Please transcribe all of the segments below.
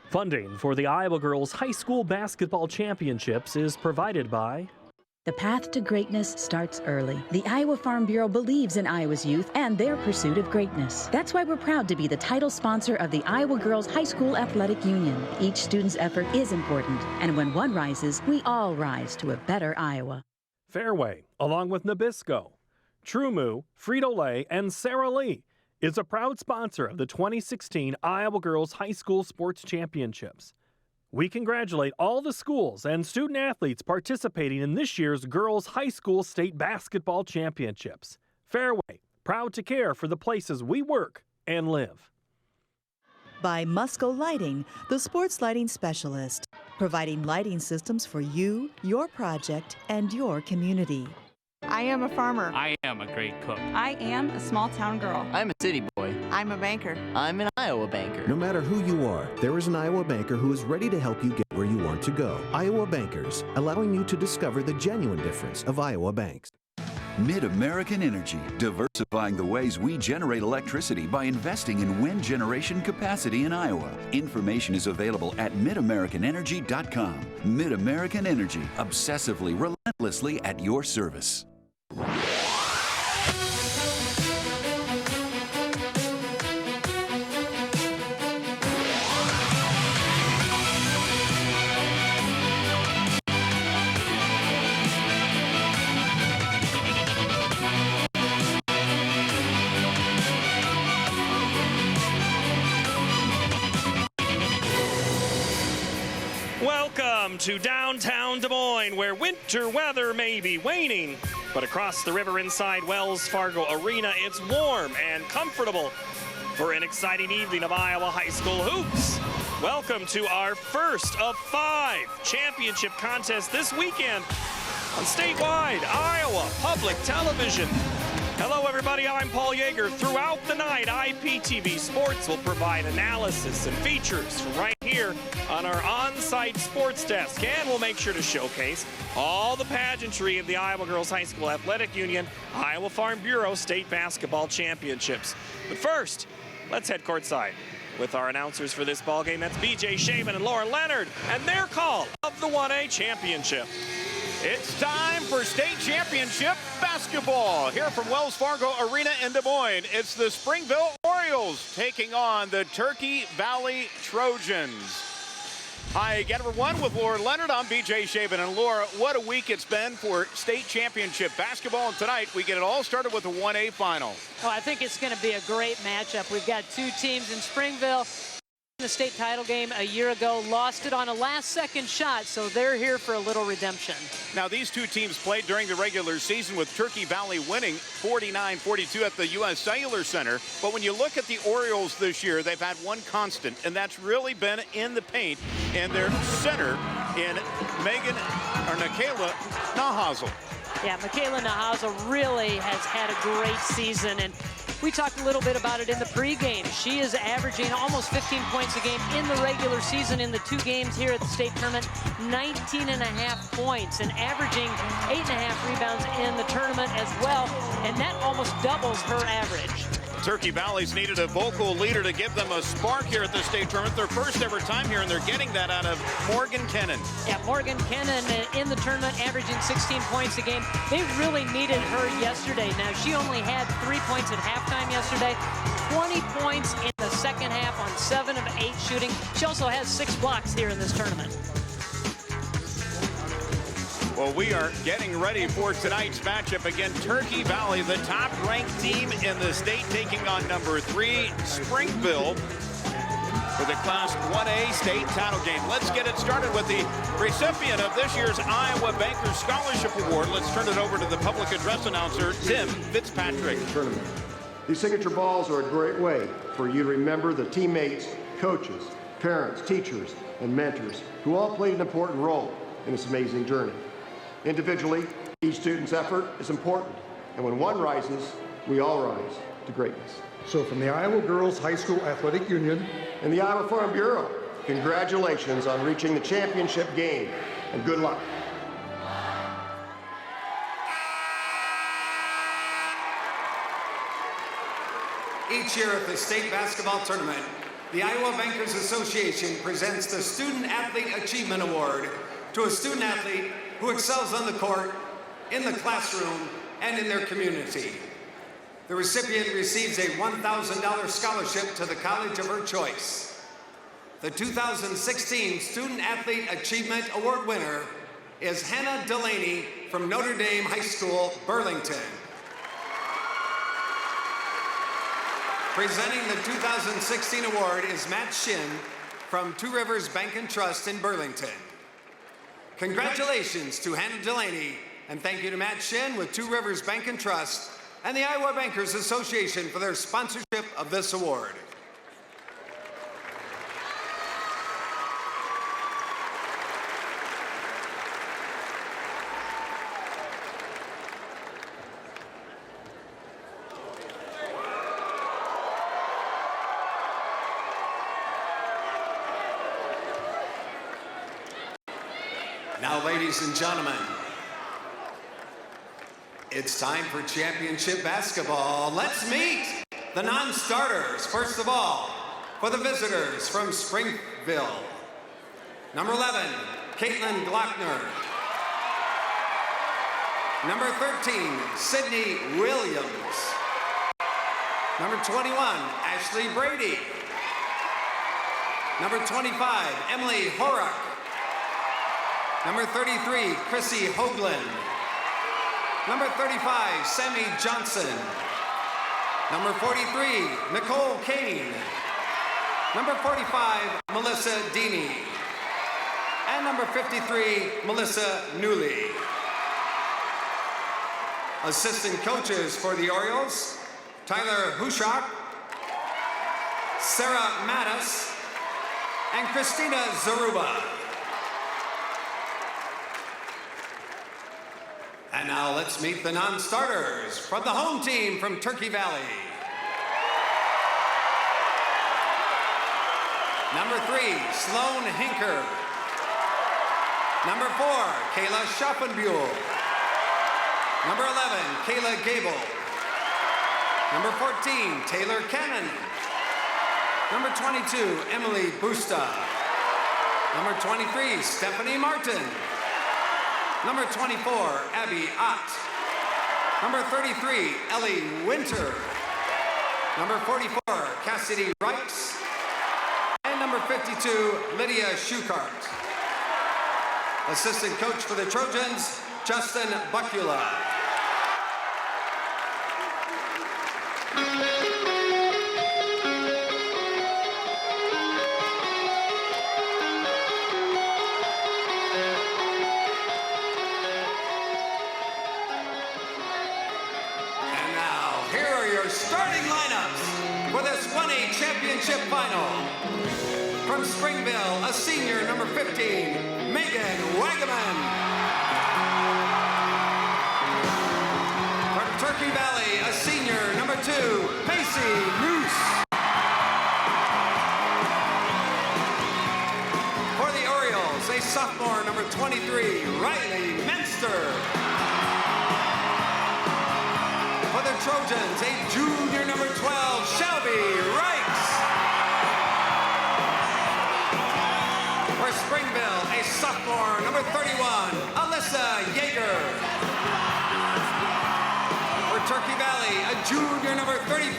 Funding for the Iowa Girls High School Basketball Championships is provided by The path to greatness starts early. The Iowa Farm Bureau believes in Iowa's youth and their pursuit of greatness. That's why we're proud to be the title sponsor of the Iowa Girls High School Athletic Union. Each student's effort is important, and when one rises, we all rise to a better Iowa. Fairway, along with Nabisco, TruMoo, Frito-Lay, and Sara Lee, is a proud sponsor of the 2016 Iowa Girls High School Sports Championships. We congratulate all the schools and student athletes participating in this year's Girls High School State Basketball Championships. Fairway, proud to care for the places we work and live. By Musco Lighting, the sports lighting specialist, providing lighting systems for you, your project, and your community. I am a farmer. I am a great cook. I am a small town girl. I'm a city boy. I'm a banker. I'm an Iowa banker. No matter who you are, there is an Iowa banker who is ready to help you get where you want to go. Iowa Bankers, allowing you to discover the genuine difference of Iowa banks. Mid-American Energy, diversifying the ways we generate electricity by investing in wind generation capacity in Iowa. Information is available at midamericanenergy.com. Mid-American Energy, obsessively, relentlessly at your service. Welcome to downtown Des Moines, where winter weather may be waning, but across the river inside Wells Fargo Arena, it's warm and comfortable for an exciting evening of Iowa high school hoops. Welcome to our first of 5 championship contests this weekend on statewide Iowa Public Television. Hello, everybody. I'm Paul Yeager. Throughout the night, IPTV Sports will provide analysis and features from right here on our on-site sports desk, and we'll make sure to showcase all the pageantry of the Iowa Girls High School Athletic Union Iowa Farm Bureau State Basketball Championships. But first, let's head courtside with our announcers for this ballgame. That's BJ Shaman and Laura Leonard, and their call of the 1A Championship. It's time for state championship basketball here from Wells Fargo Arena in Des Moines. It's the Springville Orioles taking on the Turkey Valley Trojans. Hi again, everyone, with Laura Leonard. I'm BJ Shaban. And Laura, what a week it's been for state championship basketball. And tonight we get it all started with the 1A final. Oh, I think it's going to be a great matchup. We've got 2 teams in Springville. The state title game a year ago, lost it on a last-second shot, so they're here for a little redemption. Now, these 2 teams played during the regular season, with Turkey Valley winning 49-42 at the U.S. Cellular Center. But when you look at the Orioles this year, they've had one constant, and that's really been in the paint, and their center in Michaela Nahazel. Yeah, Michaela Nahazel really has had a great season, and we talked a little bit about it in the pregame. She is averaging almost 15 points a game in the regular season in the 2 games here at the state tournament, 19.5 points, and averaging 8.5 rebounds in the tournament as well, and that almost doubles her average. Turkey Valley's needed a vocal leader to give them a spark here at the state tournament. Their first ever time here, and they're getting that out of Morgan Kennan. Yeah, Morgan Kennan in the tournament averaging 16 points a game. They really needed her yesterday. Now, she only had 3 points at halftime yesterday, 20 points in the second half on 7 of 8 shooting. She also has 6 blocks here in this tournament. Well, we are getting ready for tonight's matchup. Again, Turkey Valley, the top-ranked team in the state, taking on number 3, Springville, for the Class 1A state title game. Let's get it started with the recipient of this year's Iowa Bankers Scholarship Award. Let's turn it over to the public address announcer, Tim Fitzpatrick. Tournament. These signature balls are a great way for you to remember the teammates, coaches, parents, teachers, and mentors who all played an important role in this amazing journey. Individually, each student's effort is important, and when one rises, we all rise to greatness. So from the Iowa Girls High School Athletic Union and the Iowa Farm Bureau, congratulations on reaching the championship game, and good luck. Each year at the state basketball tournament, the Iowa Bankers Association presents the Student Athlete Achievement Award to a student athlete who excels on the court, in the classroom, and in their community. The recipient receives a $1,000 scholarship to the college of her choice. The 2016 Student Athlete Achievement Award winner is Hannah Delaney from Notre Dame High School, Burlington. Presenting the 2016 award is Matt Shin from Two Rivers Bank and Trust in Burlington. Congratulations to Hannah Delaney, and thank you to Matt Shin with Two Rivers Bank and Trust and the Iowa Bankers Association for their sponsorship of this award. Now, ladies and gentlemen, it's time for championship basketball. Let's meet the non-starters. First of all, for the visitors from Springville, number 11, Caitlin Glockner. Number 13, Sydney Williams. Number 21, Ashley Brady. Number 25, Emily Horak. Number 33, Chrissy Hoagland. Number 35, Sammy Johnson. Number 43, Nicole Kane. Number 45, Melissa Deeney. And number 53, Melissa Newley. Assistant coaches for the Orioles, Tyler Hushak, Sarah Mattis, and Christina Zaruba. And now let's meet the non-starters from the home team from Turkey Valley. Number 3, Sloan Hinker. Number 4, Kayla Schaffenbuhl. Number 11, Kayla Gable. Number 14, Taylor Cannon. Number 22, Emily Busta. Number 23, Stephanie Martin. Number 24, Abby Ott. Number 33, Ellie Winter. Number 44, Cassidy Wright. And number 52, Lydia Schukart. Assistant coach for the Trojans, Justin Buckula. Starting lineups for this 1A championship final. From Springville, a senior, number 15, Megan Wagaman. From Turkey Valley, a senior, number 2, Pacey Moose. For the Orioles, a sophomore, number 23, Riley Menster. For the Trojans, a junior, number 12, Shelby Wright. For Springville, a sophomore, number 31, Alyssa Yeager. For Turkey Valley, a junior, number 34,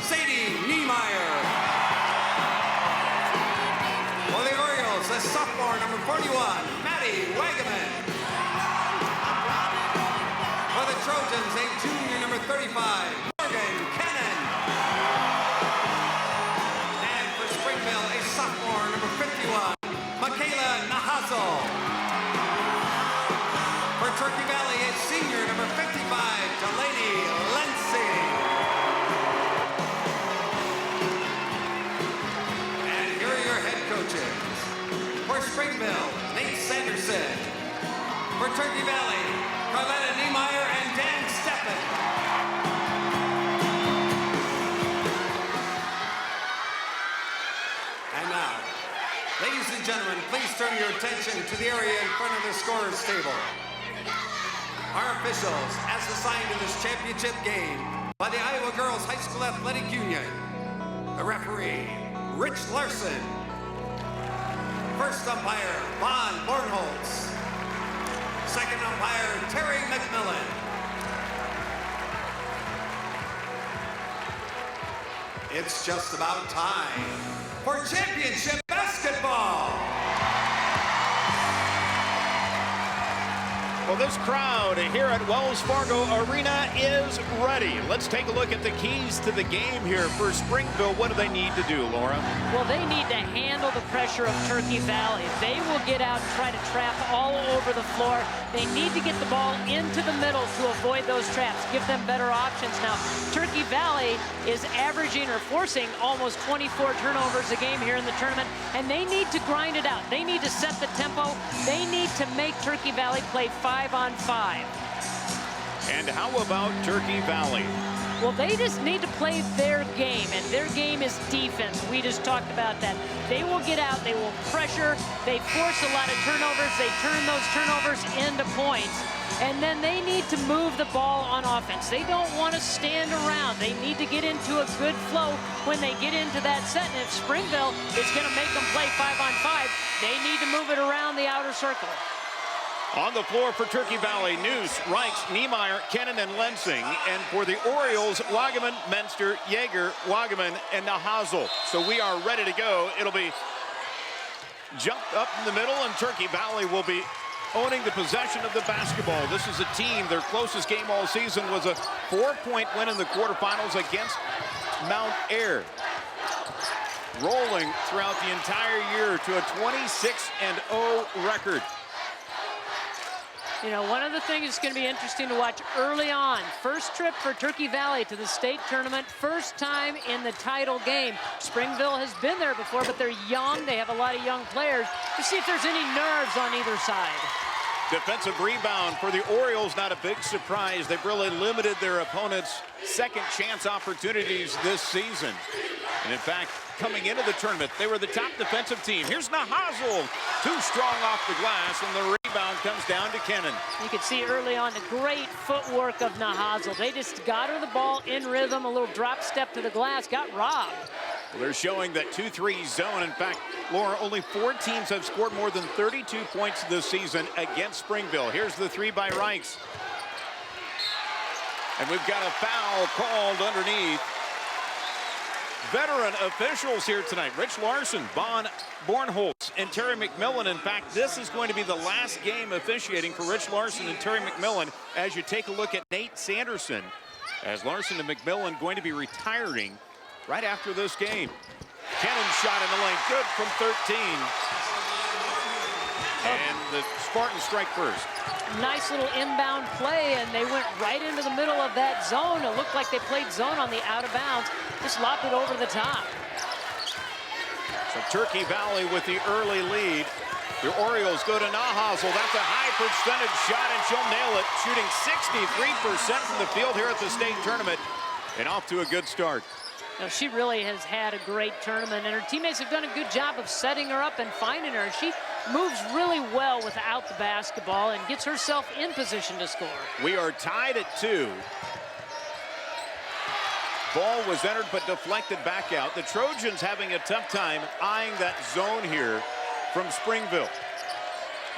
Sadie Niemeyer. For the Orioles, a sophomore, number 41, Maddie Wagaman. For the Trojans, a junior, number 35, Morgan Cannon. And for Springville, a sophomore, number 51, Michaela Nahazel. For Turkey Valley, a senior, number 55, Delaney Lensing. And here are your head coaches. For Springville, Nate Sanderson. For Turkey Valley, Carletta Niemeyer and Dan Steppen. And now, ladies and gentlemen, please turn your attention to the area in front of the scorer's table. Our officials, as assigned to this championship game by the Iowa Girls High School Athletic Union. The referee, Rich Larson. First umpire, Von Bornholtz. Second umpire, Terry McMillan. It's just about time for championship basketball. Well, this crowd here at Wells Fargo Arena is ready. Let's take a look at the keys to the game here for Springville. What do they need to do, Laura? Well, they need to handle the pressure of Turkey Valley. They will get out and try to trap all over the floor. They need to get the ball into the middle to avoid those traps, give them better options. Now, Turkey Valley is averaging or forcing almost 24 turnovers a game here in the tournament, and they need to grind it out. They need to set the tempo. They need to make Turkey Valley play 5-on-5. And how about Turkey Valley? Well, they just need to play their game, and their game is defense. We just talked about that. They will get out, they will pressure, they force a lot of turnovers, they turn those turnovers into points, and then they need to move the ball on offense. They don't want to stand around. They need to get into a good flow when they get into that set, and if Springville is going to make them play 5-on-5, they need to move it around the outer circle. On the floor for Turkey Valley, Neuse, Reichs, Niemeyer, Kennan, and Lensing. And for the Orioles, Wagaman, Menster, Yeager, Wagaman, and Nahazel. So we are ready to go. It'll be jumped up in the middle, and Turkey Valley will be owning the possession of the basketball. This is a team, their closest game all season was a 4-point win in the quarterfinals against Mount Ayr. Rolling throughout the entire year to a 26-0 record. You know, one of the things that's going to be interesting to watch early on, first trip for Turkey Valley to the state tournament, first time in the title game. Springville has been there before, but they're young. They have a lot of young players. To see if there's any nerves on either side. Defensive rebound for the Orioles, not a big surprise. They've really limited their opponents' second chance opportunities this season. And in fact, coming into the tournament, they were the top defensive team. Here's Nahazel, too strong off the glass, and the rebound comes down to Kennan. You can see early on the great footwork of Nahazel. They just got her the ball in rhythm, a little drop step to the glass, got robbed. Well, they're showing that 2-3 zone. In fact, Laura, only 4 teams have scored more than 32 points this season against Springville. Here's the 3 by Reichs. And we've got a foul called underneath. Veteran officials here tonight. Rich Larson, Von Bornholtz, and Terry McMillan. In fact, this is going to be the last game officiating for Rich Larson and Terry McMillan as you take a look at Nate Sanderson, as Larson and McMillan going to be retiring right after this game. Kennan shot in the lane, good from 13. And the Spartans strike first. Nice little inbound play, and they went right into the middle of that zone. It looked like they played zone on the out of bounds. Just lobbed it over the top. So Turkey Valley with the early lead. The Orioles go to Nahazel. That's a high percentage shot, and she'll nail it, shooting 63% from the field here at the state tournament, and off to a good start. Now, she really has had a great tournament, and her teammates have done a good job of setting her up and finding her. She moves really well without the basketball and gets herself in position to score. We are tied at 2. Ball was entered but deflected back out. The Trojans having a tough time eyeing that zone here from Springville.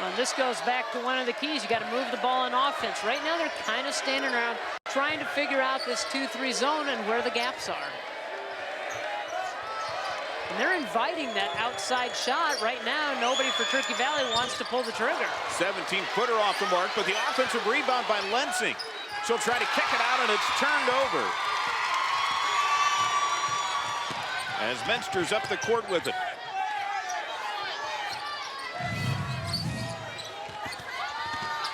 Well, this goes back to one of the keys. You got to move the ball on offense. Right now they're kind of standing around trying to figure out this 2-3 zone and where the gaps are. And they're inviting that outside shot. Right now, nobody for Turkey Valley wants to pull the trigger. 17-footer off the mark, but the offensive rebound by Lensing. She'll try to kick it out, and it's turned over. As Menster's up the court with it.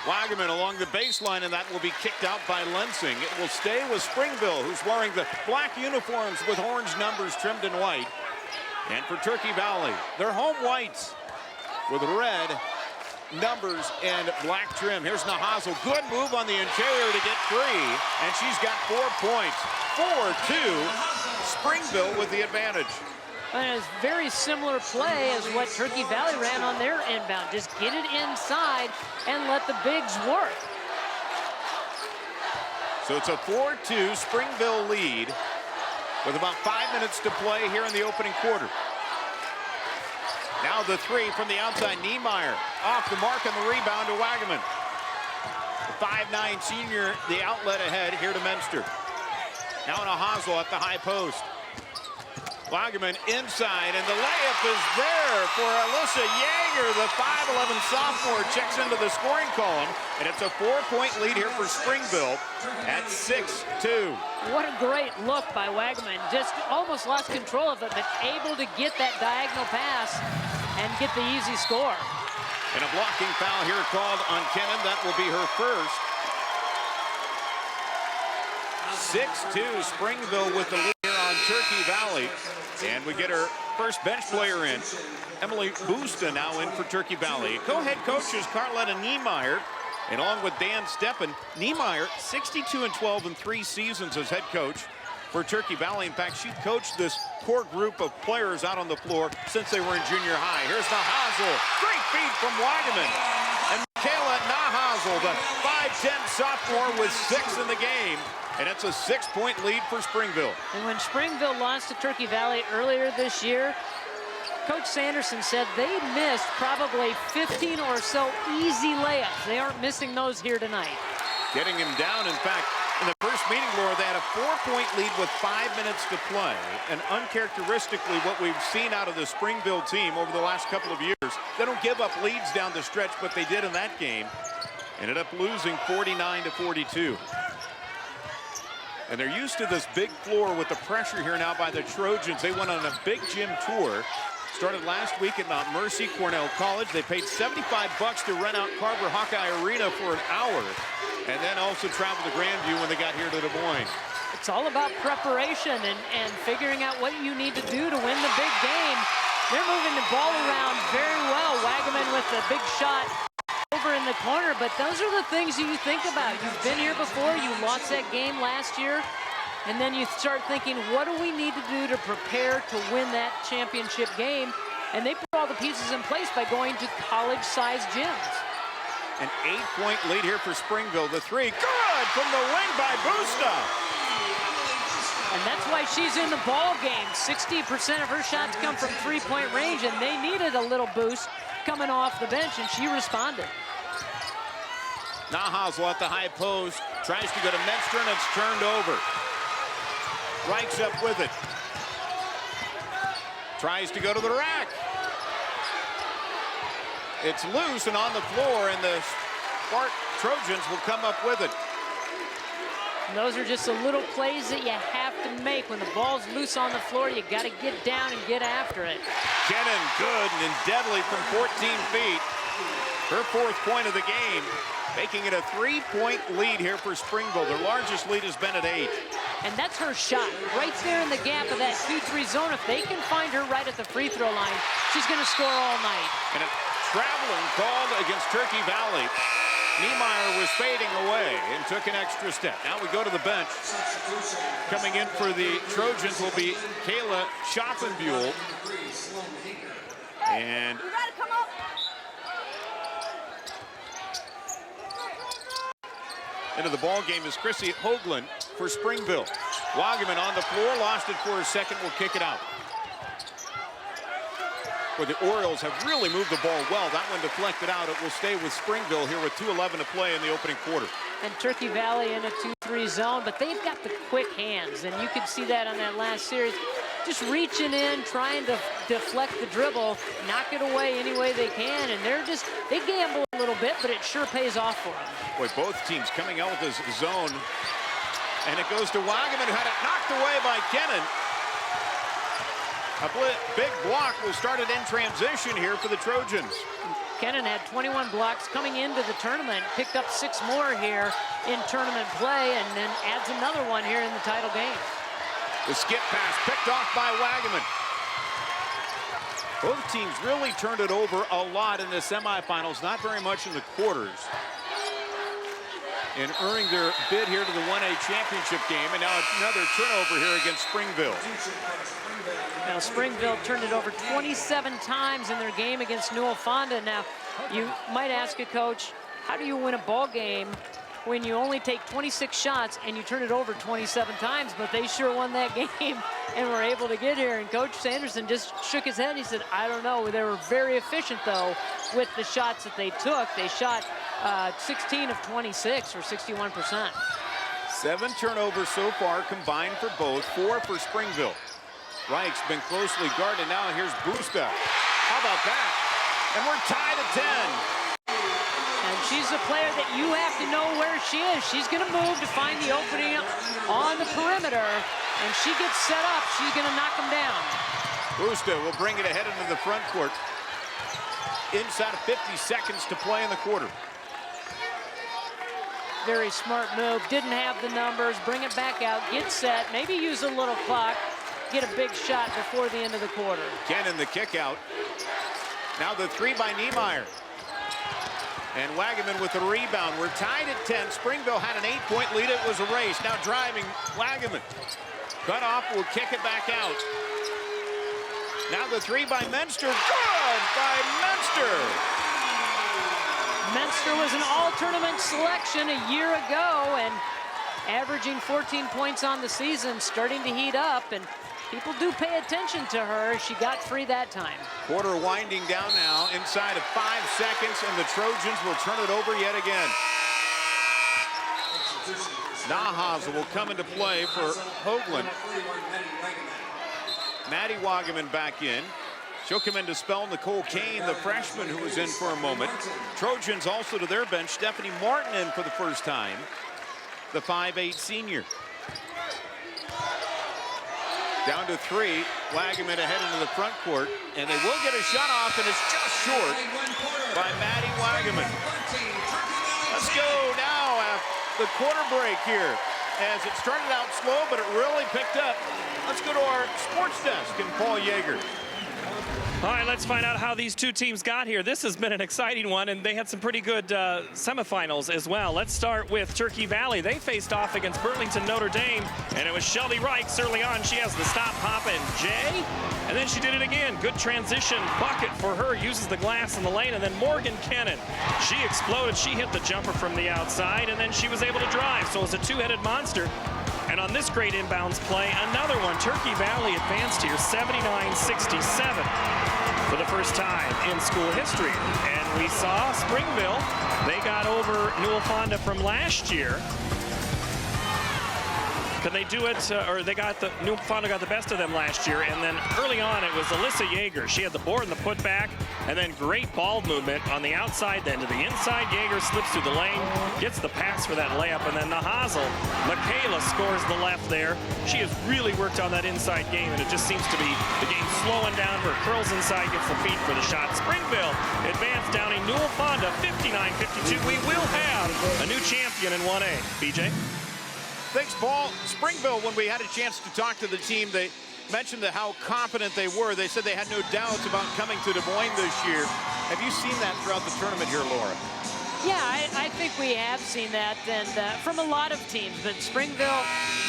Wagaman along the baseline, and that will be kicked out by Lensing. It will stay with Springville, who's wearing the black uniforms with orange numbers trimmed in white. And for Turkey Valley, they're home whites with red numbers and black trim. Here's Nahazel. Good move on the interior to get free, and she's got 4 points. 4-2, Springville with the advantage. And it's very similar play as what Turkey Valley ran on their inbound. Just get it inside and let the bigs work. So it's a 4-2 Springville lead. with about 5 minutes to play here in the opening quarter. Now the three from the outside. Niemeyer off the mark on the rebound to Wagaman. The 5'9" senior, the outlet ahead here to Menster. Now in a Hazel at the high post. Wagaman inside, and the layup is there for Alyssa Yeager. The 5'11" sophomore checks into the scoring column, and it's a 4-point lead here for Springville at 6-2. What a great look by Wagaman. Just almost lost control of it, but able to get that diagonal pass and get the easy score. And a blocking foul here called on Kennan. That will be her first. 6-2, Springville with the lead here on Turkey Valley. And we get our first bench player in. Emily Busta now in for Turkey Valley. Co-head coaches Carletta Niemeyer, and along with Dan Steppen. Niemeyer, 62-12 in 3 seasons as head coach for Turkey Valley. In fact, she coached this core group of players out on the floor since they were in junior high. Here's Nahazel. Great feed from Wagaman. And Michaela Nahazel, the 5'10" sophomore with 6 in the game. And it's a 6-point lead for Springville. And when Springville lost to Turkey Valley earlier this year, Coach Sanderson said they missed probably 15 or so easy layups. They aren't missing those here tonight. Getting him down. In fact, in the first meeting, Laura, they had a 4-point lead with 5 minutes to play. And uncharacteristically, what we've seen out of the Springville team over the last couple of years, they don't give up leads down the stretch, but they did in that game. Ended up losing 49-42. And they're used to this big floor with the pressure here now by the Trojans. They went on a big gym tour. Started last week at Mount Mercy, Cornell College. They paid $75 to rent out Carver Hawkeye Arena for an hour. And then also traveled to Grandview when they got here to Des Moines. It's all about preparation and figuring out what you need to do to win the big game. They're moving the ball around very well. Wagaman with the big shot over in the corner, but those are the things you think about. You've been here before, you lost that game last year, and then you start thinking, what do we need to do to prepare to win that championship game? And they put all the pieces in place by going to college-sized gyms. An 8-point lead here for Springville. The three, good from the wing by Busta. And that's why she's in the ball game. 60% of her shots come from three-point range, and they needed a little boost coming off the bench, and she responded. Nahazel at the high post, tries to go to Menster, and it's turned over. Reich's up with it. Tries to go to the rack. It's loose and on the floor, and the Spark Trojans will come up with it. And those are just the little plays that you have to make. When the ball's loose on the floor, you got to get down and get after it. Kennan good and deadly from 14 feet. Her 4th point of the game, making it a 3-point lead here for Springville. Their largest lead has been at 8. And that's her shot, right there in the gap of that 2-3 zone. If they can find her right at the free throw line, she's going to score all night. And a traveling called against Turkey Valley. Niemeyer was fading away and took an extra step. Now we go to the bench. Coming in for the Trojans will be Kayla Schoppenbuhl. And into the ball game is Chrissy Hoagland for Springville. Wagaman on the floor, lost it for a second, will kick it out. Where the Orioles have really moved the ball well. That one deflected out. It will stay with Springville here with 2:11 to play in the opening quarter. And Turkey Valley in a 2-3 zone, but they've got the quick hands, and you could see that on that last series. Just reaching in, trying to deflect the dribble, knock it away any way they can, and they gamble a little bit, but it sure pays off for them. Boy, both teams coming out with this zone, and it goes to Wagaman, who had it knocked away by Kennan. A big block was started in transition here for the Trojans. Kennan had 21 blocks coming into the tournament, picked up 6 more here in tournament play, and then adds another one here in the title game. The skip pass picked off by Wagaman. Both teams really turned it over a lot in the semifinals, not very much in the quarters. And earning their bid here to the 1A championship game, and now another turnover here against Springville. Now Springville turned it over 27 times in their game against Newell Fonda. Now you might ask a coach, how do you win a ball game when you only take 26 shots and you turn it over 27 times, but they sure won that game and were able to get here. And Coach Sanderson just shook his head. He said, I don't know. They were very efficient, though, with the shots that they took. They shot 16 of 26, or 61%. 7 turnovers so far combined for both, 4 for Springville. Reich's been closely guarded. Now here's Busta. How about that? And we're tied at 10. And she's a player that you have to know where she is. She's going to move to find the opening on the perimeter. And she gets set up. She's going to knock them down. Busta will bring it ahead into the front court. Inside of 50 seconds to play in the quarter. Very smart move. Didn't have the numbers. Bring it back out. Get set. Maybe use a little clock. Get a big shot before the end of the quarter. Cannon the kick out. Now the 3 by Niemeyer. And Wagaman with the rebound. We're tied at 10. Springville had an 8-point lead. It was a race. Now driving Wagaman. Cut off, will kick it back out. Now the 3 by Menster. Good by Menster. Menster was an all-tournament selection a year ago and averaging 14 points on the season, starting to heat up, and people do pay attention to her. She got free that time. Quarter winding down now, inside of 5 seconds, and the Trojans will turn it over yet again. Nahaza will come into play for Hoagland. Maddie Wagaman back in. She'll come in to spell Nicole Kane, the freshman who was in for a moment. Trojans also to their bench. Stephanie Martin in for the first time, the 5'8" senior. Down to 3, Wagaman ahead into the front court, and they will get a shot off, and it's just short by Maddie Wagaman. Let's go now after the quarter break here, as it started out slow, but it really picked up. Let's go to our sports desk and Paul Yeager. All right, let's find out how these two teams got here. This has been an exciting one, and they had some pretty good semifinals as well. Let's start with Turkey Valley. They faced off against Burlington Notre Dame, and it was Shelby Reichs early on. She has the stop, hop, and J, and then she did it again. Good transition bucket for her, uses the glass in the lane, and then Morgan Kennan. She exploded. She hit the jumper from the outside, and then she was able to drive. So it was a two-headed monster. And on this great inbounds play, another one. Turkey Valley advanced here 79-67 for the first time in school history. And we saw Springville, they got over Newell Fonda from last year. Can they do it, or they got Newell Fonda got the best of them last year, and then early on it was Alyssa Yeager. She had the board and the putback, and then great ball movement on the outside, then to the inside. Yeager slips through the lane, gets the pass for that layup, and then Nahazel, Michaela scores the left there. She has really worked on that inside game, and it just seems to be the game slowing down. Her curls inside, gets the feet for the shot. Springville advanced downing Newell Fonda 59-52. We will have a new champion in 1A. BJ? Thanks, Paul. Springville, when we had a chance to talk to the team, they mentioned how confident they were. They said they had no doubts about coming to Des Moines this year. Have you seen that throughout the tournament here, Laura? Yeah, I think we have seen that, and from a lot of teams, but Springville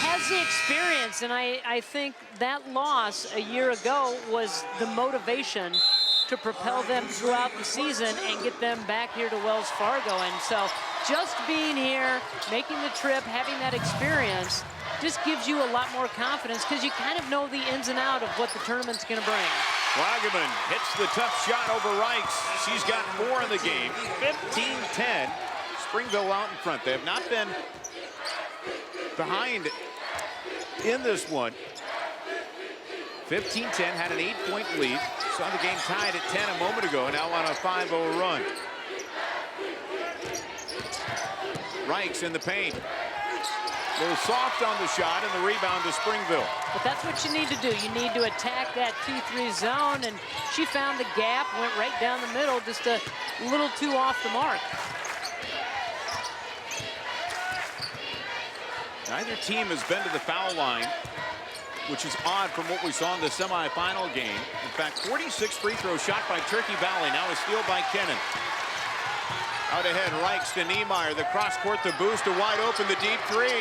has the experience, and I think that loss a year ago was the motivation to propel them throughout the season and get them back here to Wells Fargo. And so just being here, making the trip, having that experience just gives you a lot more confidence because you kind of know the ins and out of what the tournament's going to bring. Wagaman hits the tough shot over Reichs. She's got 4 in the game. 15-10. Springville out in front. They have not been behind in this one. 15-10, had an 8-point lead. Saw the game tied at 10 a moment ago, now on a 5-0 run. Reichs in the paint. A little soft on the shot, and the rebound to Springville. But that's what you need to do. You need to attack that 2-3 zone, and she found the gap, went right down the middle, just a little too off the mark. Neither team has been to the foul line, which is odd from what we saw in the semifinal game. In fact, 46 free throw shot by Turkey Valley. Now a steal by Kennan. Out ahead, Reichs to Niemeyer. The cross court, the boost, a wide open, the deep 3.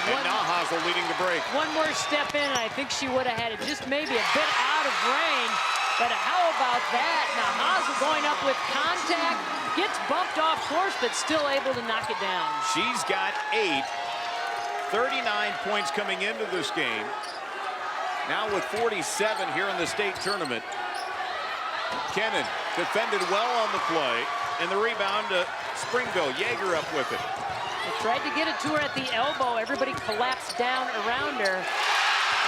And Nahazel leading the break. One more step in, and I think she would have had it just maybe a bit out of range. But how about that? Now Hazel going up with contact, gets bumped off course, but still able to knock it down. She's got 8, 39 points coming into this game. Now with 47 here in the state tournament. Kennan defended well on the play, and the rebound to Springville. Yeager up with it. They tried to get it to her at the elbow. Everybody collapsed down around her.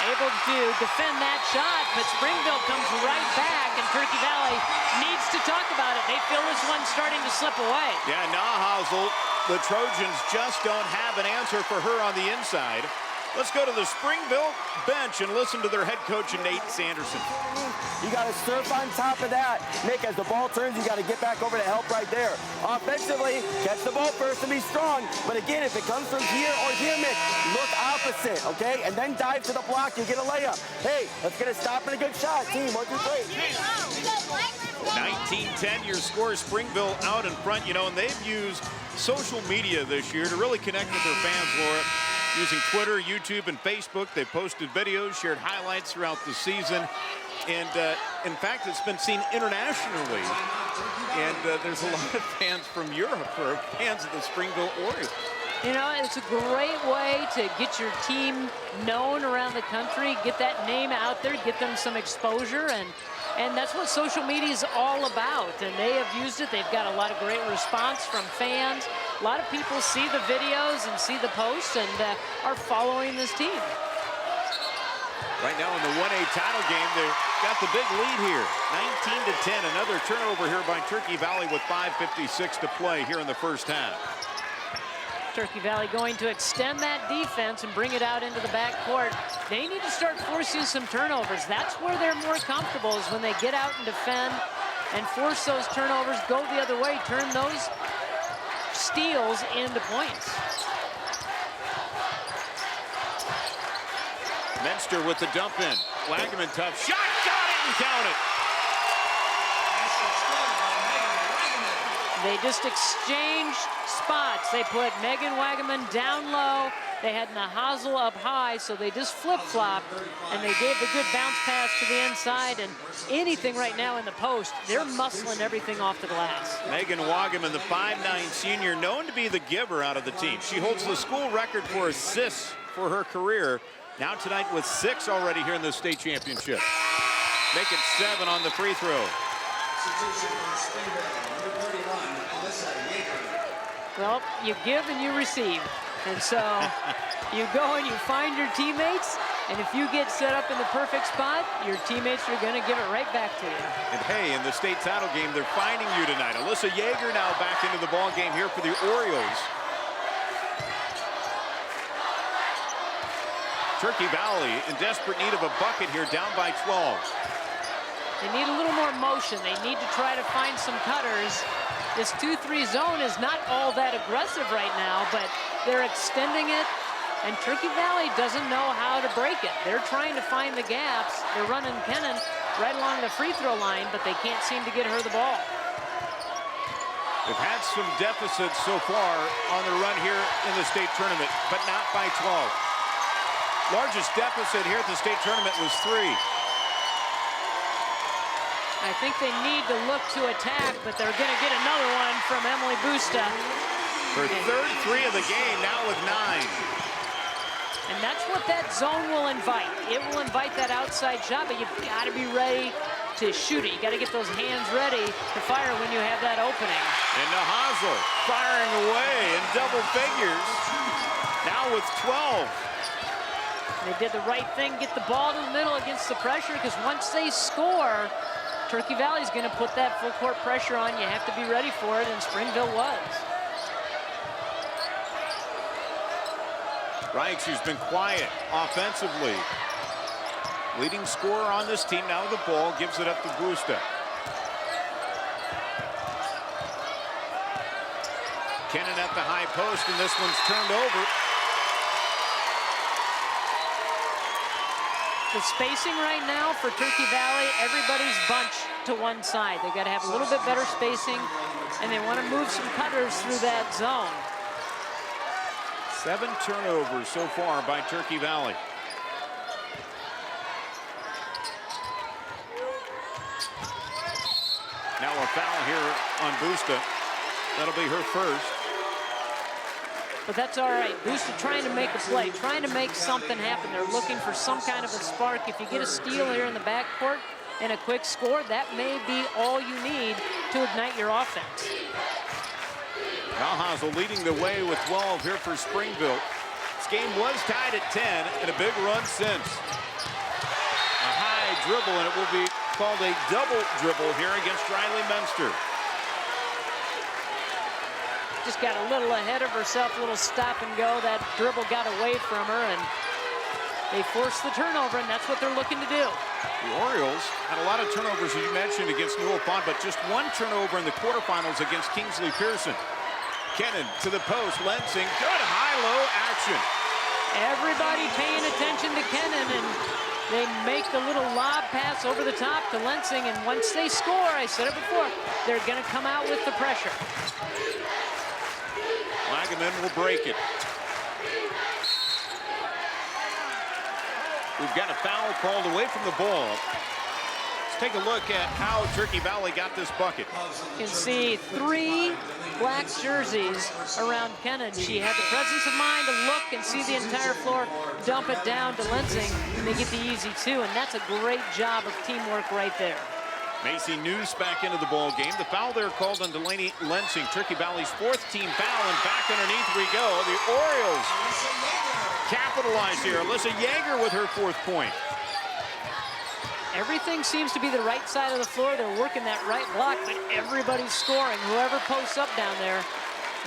Able to defend that shot, but Springville comes right back, and Turkey Valley needs to talk about it. They feel this one's starting to slip away. Yeah, Nahazel, the Trojans just don't have an answer for her on the inside. Let's go to the Springville bench and listen to their head coach, Nate Sanderson. You got to surf on top of that. Nick, as the ball turns, you got to get back over to help right there. Offensively, catch the ball first and be strong. But again, if it comes from here or here, Nick, look opposite, okay? And then dive to the block, you get a layup. Hey, let's get a stop and a good shot. Team, 1, 2, 3. 19-10, your score. Springville out in front, you know, and they've used social media this year to really connect with their fans, Laura. Using Twitter, YouTube, and Facebook. They've posted videos, shared highlights throughout the season. And in fact, it's been seen internationally. And there's a lot of fans from Europe who are fans of the Springville Orioles. You know, it's a great way to get your team known around the country, get that name out there, get them some exposure, and that's what social media is all about. And they have used it. They've got a lot of great response from fans. A lot of people see the videos and see the posts and are following this team. Right now in the 1A title game, they've got the big lead here. 19-10, another turnover here by Turkey Valley with 5:56 to play here in the first half. Turkey Valley going to extend that defense and bring it out into the backcourt. They need to start forcing some turnovers. That's where they're more comfortable, is when they get out and defend and force those turnovers, go the other way, turn those steals into points. Menster with the dump in. Wagaman tough shot, got it and count it. They just exchanged spots. They put Megan Wagaman down low. They had Nahazel up high, so they just flip-flopped, and they gave the good bounce pass to the inside, and anything right now in the post, they're muscling everything off the glass. Megan Wagaman, the 5'9" senior, known to be the giver out of the team. She holds the school record for assists for her career. Now tonight with 6 already here in the state championship. Make it 7 on the free throw. Well, you give and you receive. And so you go and you find your teammates, and if you get set up in the perfect spot, your teammates are going to give it right back to you. And hey, in the state title game, they're finding you tonight. Alyssa Yeager now back into the ball game here for the Orioles. Turkey Valley in desperate need of a bucket here, down by 12. They need a little more motion. They need to try to find some cutters. This 2-3 zone is not all that aggressive right now, but they're extending it, and Turkey Valley doesn't know how to break it. They're trying to find the gaps. They're running Kennan right along the free throw line, but they can't seem to get her the ball. They've had some deficits so far on their run here in the state tournament, but not by 12. Largest deficit here at the state tournament was 3. I think they need to look to attack, but they're going to get another one from Emily Busta. Her third 3 of the game, now with 9. And that's what that zone will invite. It will invite that outside shot, but you've got to be ready to shoot it. You got to get those hands ready to fire when you have that opening. And Nahazel firing away in double figures. Now with 12. They did the right thing, get the ball to the middle against the pressure, because once they score, Turkey Valley's going to put that full court pressure on. You have to be ready for it, and Springville was. Reich, who's been quiet offensively. Leading scorer on this team now with the ball, gives it up to Busta. Kennan at the high post, and this one's turned over. The spacing right now for Turkey Valley, everybody's bunched to one side. They got to have a little bit better spacing, and they want to move some cutters through that zone. 7 turnovers so far by Turkey Valley. Now a foul here on Busta. That'll be her first. But that's all right. Busta trying to make a play, trying to make something happen. They're looking for some kind of a spark. If you get a steal here in the backcourt and a quick score, that may be all you need to ignite your offense. Nahazl leading the way with 12 here for Springville. This game was tied at 10 and a big run since. A high dribble, and it will be called a double dribble here against Riley Menster. Just got a little ahead of herself, a little stop and go. That dribble got away from her, and they forced the turnover, and that's what they're looking to do. The Orioles had a lot of turnovers, as you mentioned, against Newell Pond, but just one turnover in the quarterfinals against Kingsley Pearson. Kennan to the post, Lensing, good high-low action. Everybody paying attention to Kennan, and they make the little lob pass over the top to Lensing, and once they score, I said it before, they're going to come out with the pressure. Wagaman will break it. We've got a foul called away from the ball. Let's take a look at how Turkey Valley got this bucket. You can see 3 black jerseys around Kennan. She had the presence of mind to look and see the entire floor, dump it down to Lensing, and they get the easy 2, and that's a great job of teamwork right there. Macy News back into the ball game. The foul there called on Delaney Lensing. Turkey Valley's 4th team foul, and back underneath we go. The Orioles capitalize here. Alyssa Yeager with her 4th point. Everything seems to be the right side of the floor. They're working that right block, but everybody's scoring. Whoever posts up down there,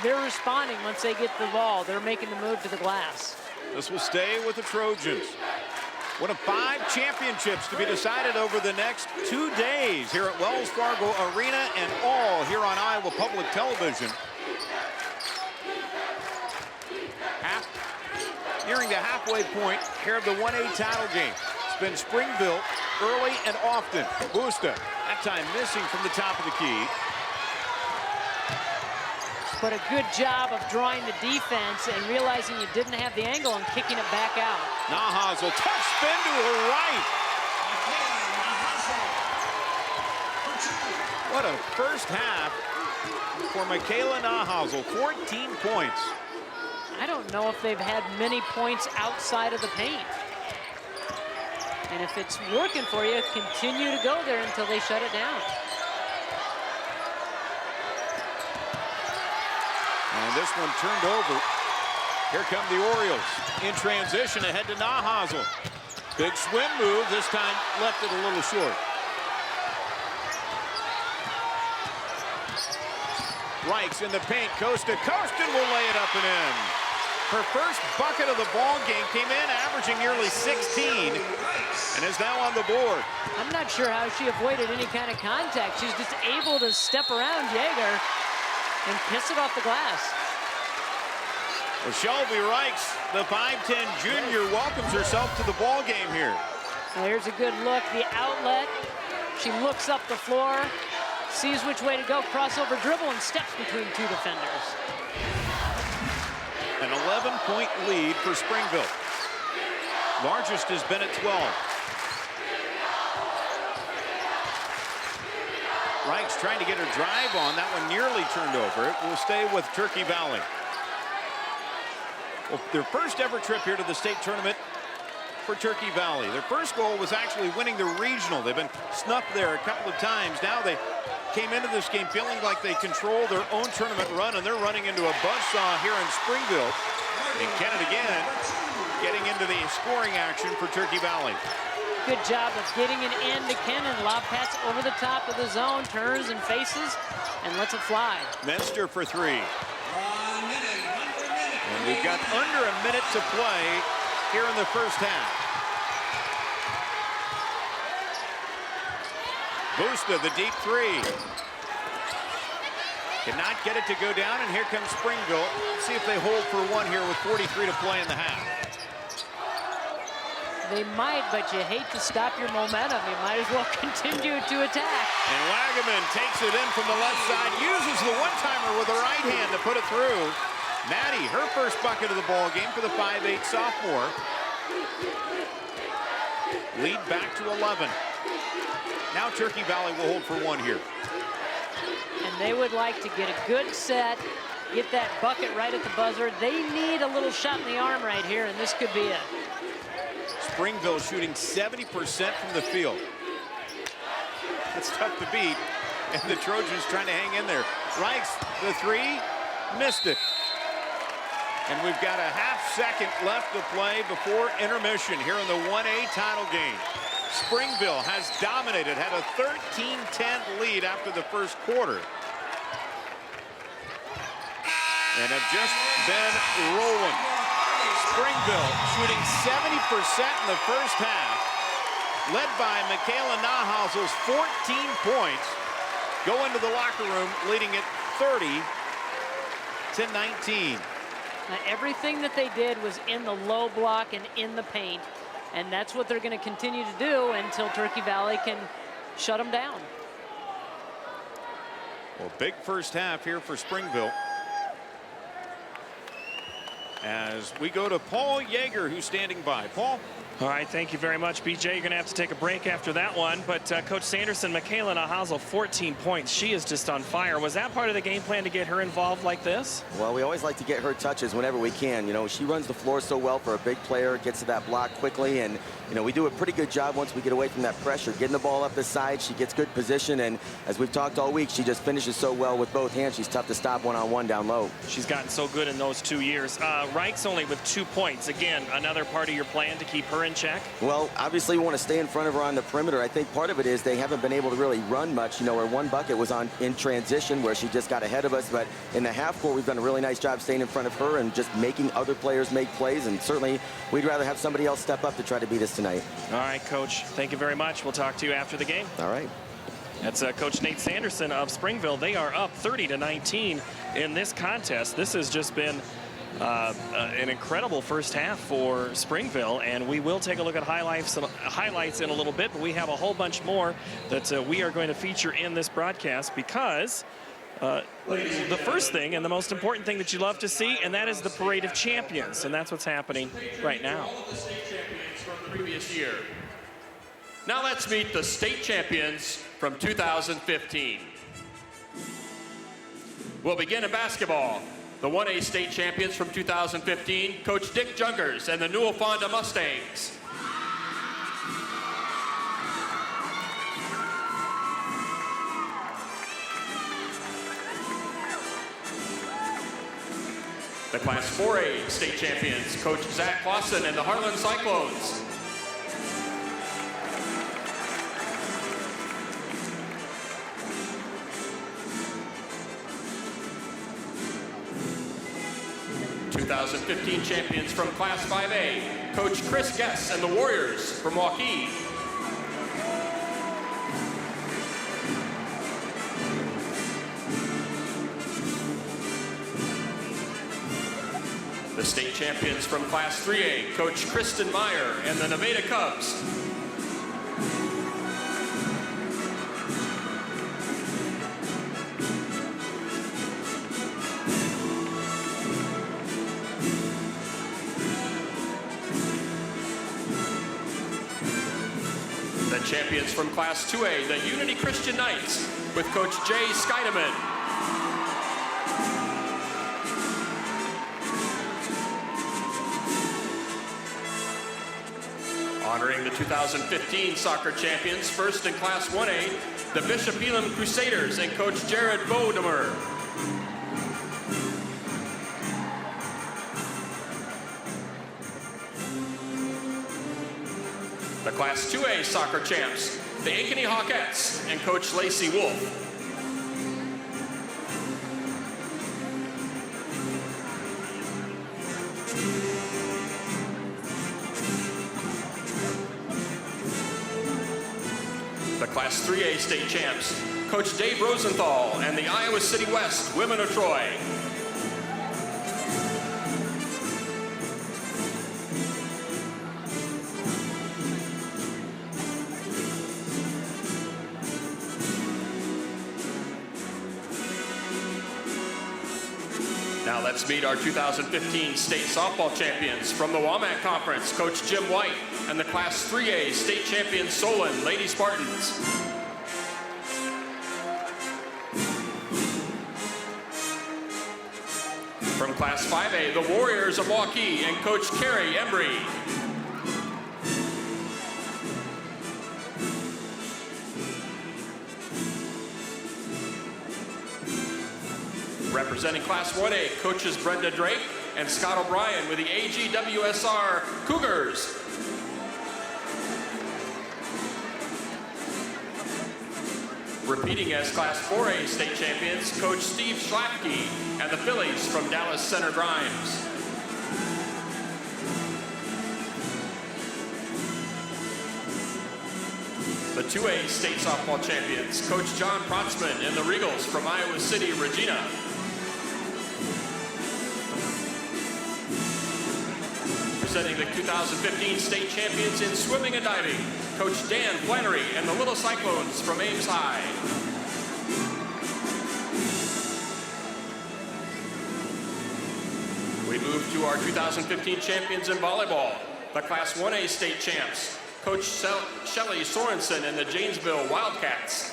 they're responding once they get the ball. They're making the move to the glass. This will stay with the Trojans. One of 5 championships to be decided over the next 2 days here at Wells Fargo Arena, and all here on Iowa Public Television. Nearing the halfway point here of the 1A title game. It's been Springville early and often. Busta, that time missing from the top of the key. But a good job of drawing the defense and realizing you didn't have the angle and kicking it back out. Nahazl, tough spin to her right. What a first half for Michaela Nahazl, 14 points. I don't know if they've had many points outside of the paint. And if it's working for you, continue to go there until they shut it down. And this one turned over. Here come the Orioles in transition ahead to Nahazl. Big swim move, this time left it a little short. Reichs in the paint, coast to coast, and will lay it up and in. Her first bucket of the ball game came in averaging nearly 16 and is now on the board. I'm not sure how she avoided any kind of contact. She's just able to step around Yeager and kiss it off the glass. Well, Shelby Reichs, the 5'10 junior, welcomes herself to the ball game here. Well, here's a good look. The outlet. She looks up the floor, sees which way to go, crossover dribble, and steps between 2 defenders. An 11-point lead for Springville. Largest has been at 12. Reichs trying to get her drive on. That one nearly turned over. It will stay with Turkey Valley. Well, their first ever trip here to the state tournament for Turkey Valley. Their first goal was actually winning the regional. They've been snuffed there a couple of times. Now they came into this game feeling like they control their own tournament run, and they're running into a buzzsaw here in Springville. And Kennan again getting into the scoring action for Turkey Valley. Good job of getting an end to Kennan. Lob pass over the top of the zone, turns and faces, and lets it fly. Menster for 3. And we've got under a minute to play here in the first half. Busta, the deep 3. Cannot get it to go down, and here comes Springville. Let's see if they hold for 1 here with 43 to play in the half. They might, but you hate to stop your momentum. You might as well continue to attack. And Wagaman takes it in from the left side, uses the one-timer with the right hand to put it through. Maddie, her first bucket of the ball game for the 5'8 sophomore. Lead back to 11. Now Turkey Valley will hold for 1 here. They would like to get a good set, get that bucket right at the buzzer. They need a little shot in the arm right here, and this could be it. Springville shooting 70% from the field. That's tough to beat, and the Trojans trying to hang in there. Reichs, the three, missed it. And we've got a half-second left to play before intermission here in the 1A title game. Springville has dominated, had a 13-10 lead after the first quarter. And have just been rolling. Springville shooting 70% in the first half, led by Michaela Nahausel's 14 points. Go into the locker room leading it 30-19. Now, everything that they did was in the low block and in the paint, and that's what they're going to continue to do until Turkey Valley can shut them down. Well, big first half here for Springville. As we go to Paul Yeager, who's standing by. Paul? All right, thank you very much, BJ. You're going to have to take a break after that one. But Coach Sanderson, Michaela Nahausel, 14 points. She is just on fire. Was that part of the game plan to get her involved like this? Well, we always like to get her touches whenever we can. You know, she runs the floor so well for a big player, gets to that block quickly, and, you know, we do a pretty good job once we get away from that pressure. Getting the ball up the side, she gets good position, and as we've talked all week, she just finishes so well with both hands. She's tough to stop one-on-one down low. She's gotten so good in those 2 years. Reichs only with 2 points. Again, another part of your plan to keep her in check? Well, obviously we want to stay in front of her on the perimeter. I think part of it is they haven't been able to really run much. You know, her one bucket was in transition where she just got ahead of us, but in the half court we've done a really nice job staying in front of her and just making other players make plays, and certainly we'd rather have somebody else step up to try to beat us tonight. All right, Coach, thank you very much. We'll talk to you after the game. All right. That's Coach Nate Sanderson of Springville. They are up 30-19 in this contest. This has just been an incredible first half for Springville, and we will take a look at highlights in a little bit, but we have a whole bunch more that we are going to feature in this broadcast because the first thing and the most important thing that you love to see, and that is the Parade of Champions, and that's what's happening right now. All the state champions from the previous year. Now let's meet the state champions from 2015. We'll begin in basketball. The 1A state champions from 2015, Coach Dick Jungers and the Newell Fonda Mustangs. The Class 4A state champions, Coach Zach Clausen and the Harlan Cyclones. The 2015 champions from Class 5A, Coach Chris Guess and the Warriors from Waukee. The state champions from Class 3A, Coach Kristen Meyer and the Nevada Cubs. The champions from Class 2A, the Unity Christian Knights, with Coach Jay Scheidemann. Honoring the 2015 soccer champions, first in Class 1A, the Bishop Elam Crusaders and Coach Jared Bodemer. The Class 2A soccer champs, the Ankeny Hawkettes and Coach Lacey Wolf. The Class 3A state champs, Coach Dave Rosenthal and the Iowa City West Women of Troy. Now let's meet our 2015 state softball champions from the WAMAC Conference, Coach Jim White and the Class 3A state champion Solon Lady Spartans. Class 5A, the Warriors of Waukee and Coach Carrie Embry. Representing Class 1A, coaches Brenda Drake and Scott O'Brien with the AGWSR Cougars. Repeating as Class 4A state champions, Coach Steve Schlafke and the Phillies from Dallas Center Grimes. The 2A state softball champions, Coach John Protzman and the Regals from Iowa City, Regina. Presenting the 2015 state champions in swimming and diving, Coach Dan Flannery and the Little Cyclones from Ames High. We move to our 2015 champions in volleyball, the Class 1A state champs, Coach Shelley Sorensen and the Janesville Wildcats.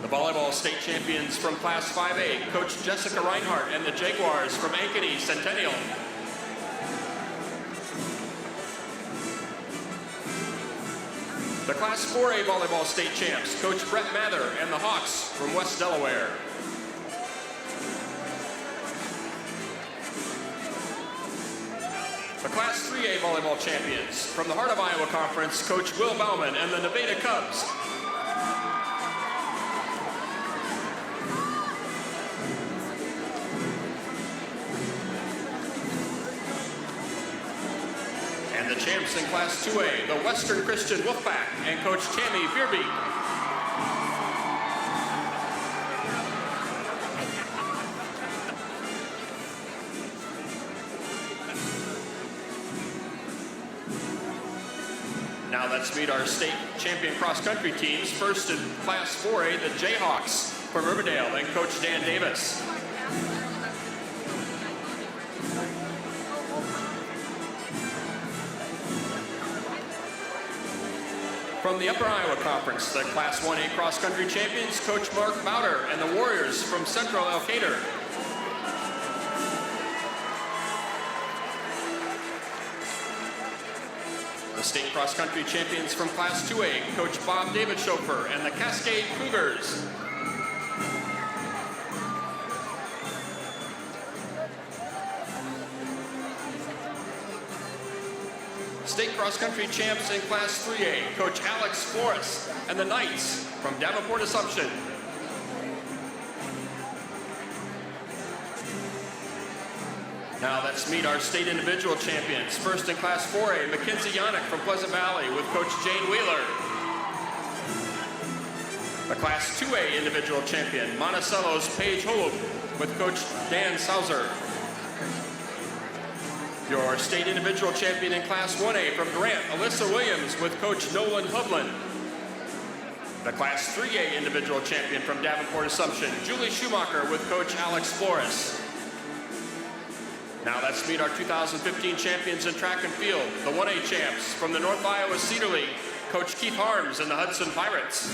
The volleyball state champions from Class 5A, Coach Jessica Reinhardt and the Jaguars from Ankeny Centennial. The Class 4A volleyball state champs, Coach Brett Mather and the Hawks from West Delaware. The Class 3A volleyball champions from the Heart of Iowa Conference, Coach Will Bauman and the Nevada Cubs. And the champs in Class 2A, the Western Christian Wolfpack and Coach Tammy Beerbeek. Now let's meet our state champion cross-country teams. First in Class 4A, the Jayhawks from Riverdale and Coach Dan Davis. From the Upper Iowa Conference, the Class 1A cross-country champions, Coach Mark Bowder and the Warriors from Central Elkader. The state cross-country champions from Class 2A, Coach Bob David Schofer and the Cascade Cougars. State cross-country champs in Class 3A, Coach Alex Flores and the Knights from Davenport Assumption. Now let's meet our state individual champions. First in Class 4A, Mackenzie Yannick from Pleasant Valley with Coach Jane Wheeler. The Class 2A individual champion, Monticello's Paige Holub with Coach Dan Sauser. Your state individual champion in Class 1A from Grant, Alyssa Williams with Coach Nolan Hovland. The Class 3A individual champion from Davenport Assumption, Julie Schumacher with Coach Alex Flores. Now let's meet our 2015 champions in track and field, the 1A champs from the North Iowa Cedar League, Coach Keith Harms and the Hudson Pirates.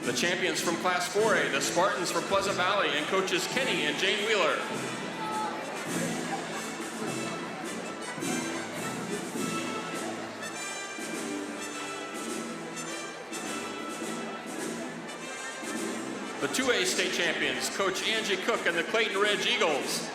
The champions from Class 4A, the Spartans from Pleasant Valley and coaches Kenny and Jane Wheeler. The 2A state champions, Coach Angie Cook and the Clayton Ridge Eagles.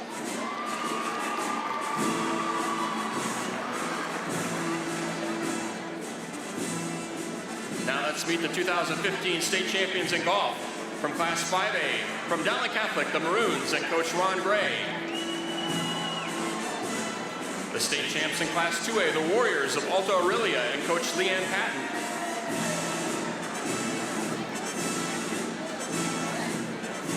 Now let's meet the 2015 state champions in golf. From Class 5A, from Dowling Catholic, the Maroons and Coach Ron Gray. The state champs in Class 2A, the Warriors of Alta Aurelia and Coach Leanne Patton.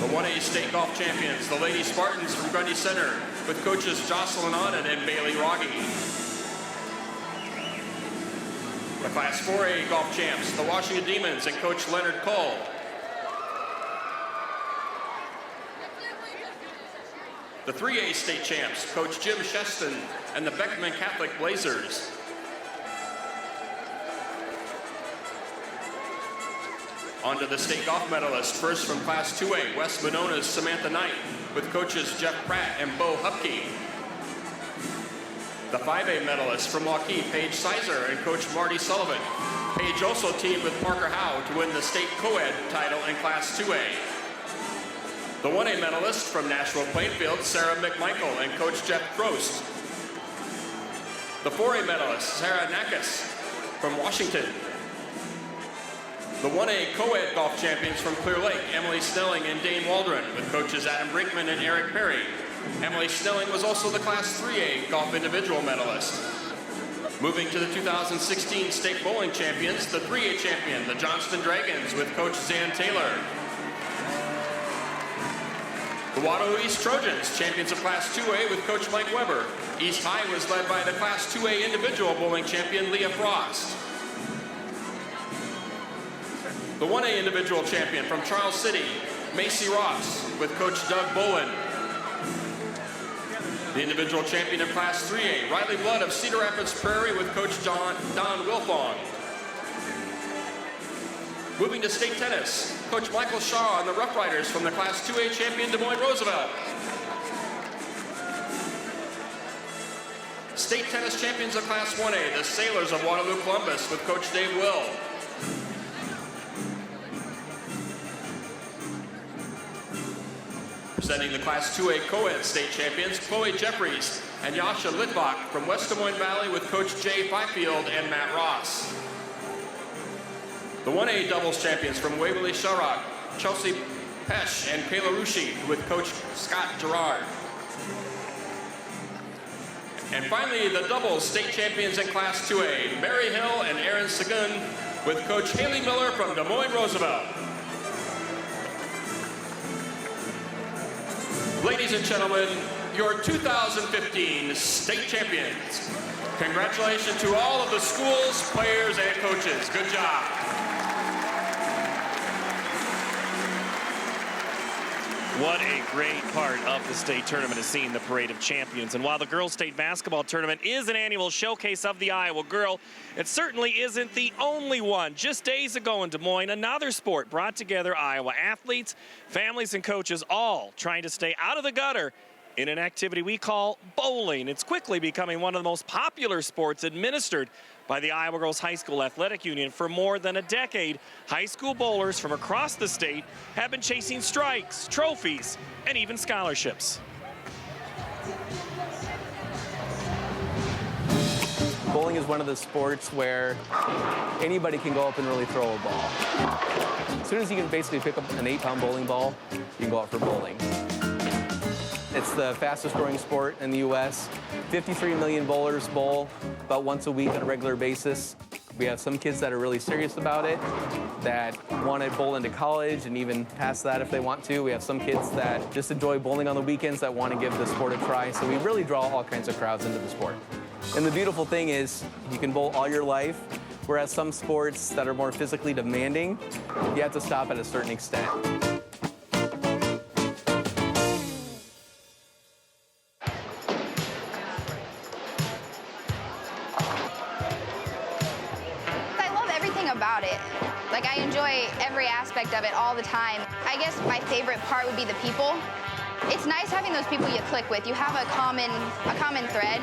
The 1A state golf champions, the Lady Spartans from Grundy Center with coaches Jocelyn Onnen and Bailey Rogge. The Class 4A golf champs, the Washington Demons and Coach Leonard Cole. The 3A state champs, Coach Jim Sheston and the Beckman Catholic Blazers. On to the state golf medalists. First from Class 2A, West Monona's Samantha Knight with coaches Jeff Pratt and Bo Hupke. The 5A medalist from Waukee, Paige Sizer and coach Marty Sullivan. Paige also teamed with Parker Howe to win the state co-ed title in Class 2A. The 1A medalist from Nashville Plainfield, Sarah McMichael and coach Jeff Prost. The 4A medalist, Sarah Nakas from Washington. The 1A co-ed golf champions from Clear Lake, Emily Snelling and Dane Waldron with coaches Adam Brinkman and Eric Perry. Emily Snelling was also the Class 3A golf individual medalist. Moving to the 2016 state bowling champions, the 3A champion, the Johnston Dragons with coach Zan Taylor. The Waterloo East Trojans, champions of Class 2A with coach Mike Weber. East High was led by the Class 2A individual bowling champion, Leah Frost. The 1A individual champion from Charles City, Macy Ross with coach Doug Bolin. The individual champion of Class 3A, Riley Blood of Cedar Rapids Prairie with coach Don Wilfong. Moving to state tennis, coach Michael Shaw and the Rough Riders from the Class 2A champion Des Moines Roosevelt. State tennis champions of Class 1A, the Sailors of Waterloo Columbus with coach Dave Will. Presenting the Class 2A co-ed state champions, Chloe Jeffries and Yasha Litvak from West Des Moines Valley with coach Jay Fifield and Matt Ross. The 1A doubles champions from Waverly Sharrock, Chelsea Pesh and Kayla Rushi with coach Scott Gerard. And finally, the doubles state champions in Class 2A, Mary Hill and Aaron Sagun with coach Haley Miller from Des Moines Roosevelt. Ladies and gentlemen, your 2015 state champions. Congratulations to all of the schools, players, and coaches. Good job. What a great part of the state tournament is seeing the Parade of Champions. And while the girls' state basketball tournament is an annual showcase of the Iowa girl, it certainly isn't the only one. Just days ago in Des Moines, another sport brought together Iowa athletes, families, and coaches, all trying to stay out of the gutter in an activity we call bowling. It's quickly becoming one of the most popular sports administered by the Iowa Girls High School Athletic Union. For more than a decade, high school bowlers from across the state have been chasing strikes, trophies, and even scholarships. Bowling is one of the sports where anybody can go up and really throw a ball. As soon as you can basically pick up an 8-pound bowling ball, you can go out for bowling. It's the fastest growing sport in the U.S. 53 million bowlers bowl about once a week on a regular basis. We have some kids that are really serious about it, that want to bowl into college and even past that if they want to. We have some kids that just enjoy bowling on the weekends that want to give the sport a try. So we really draw all kinds of crowds into the sport. And the beautiful thing is you can bowl all your life, whereas some sports that are more physically demanding, you have to stop at a certain extent. About it. Like, I enjoy every aspect of it all the time. I guess my favorite part would be the people. It's nice having those people you click with. You have a common thread.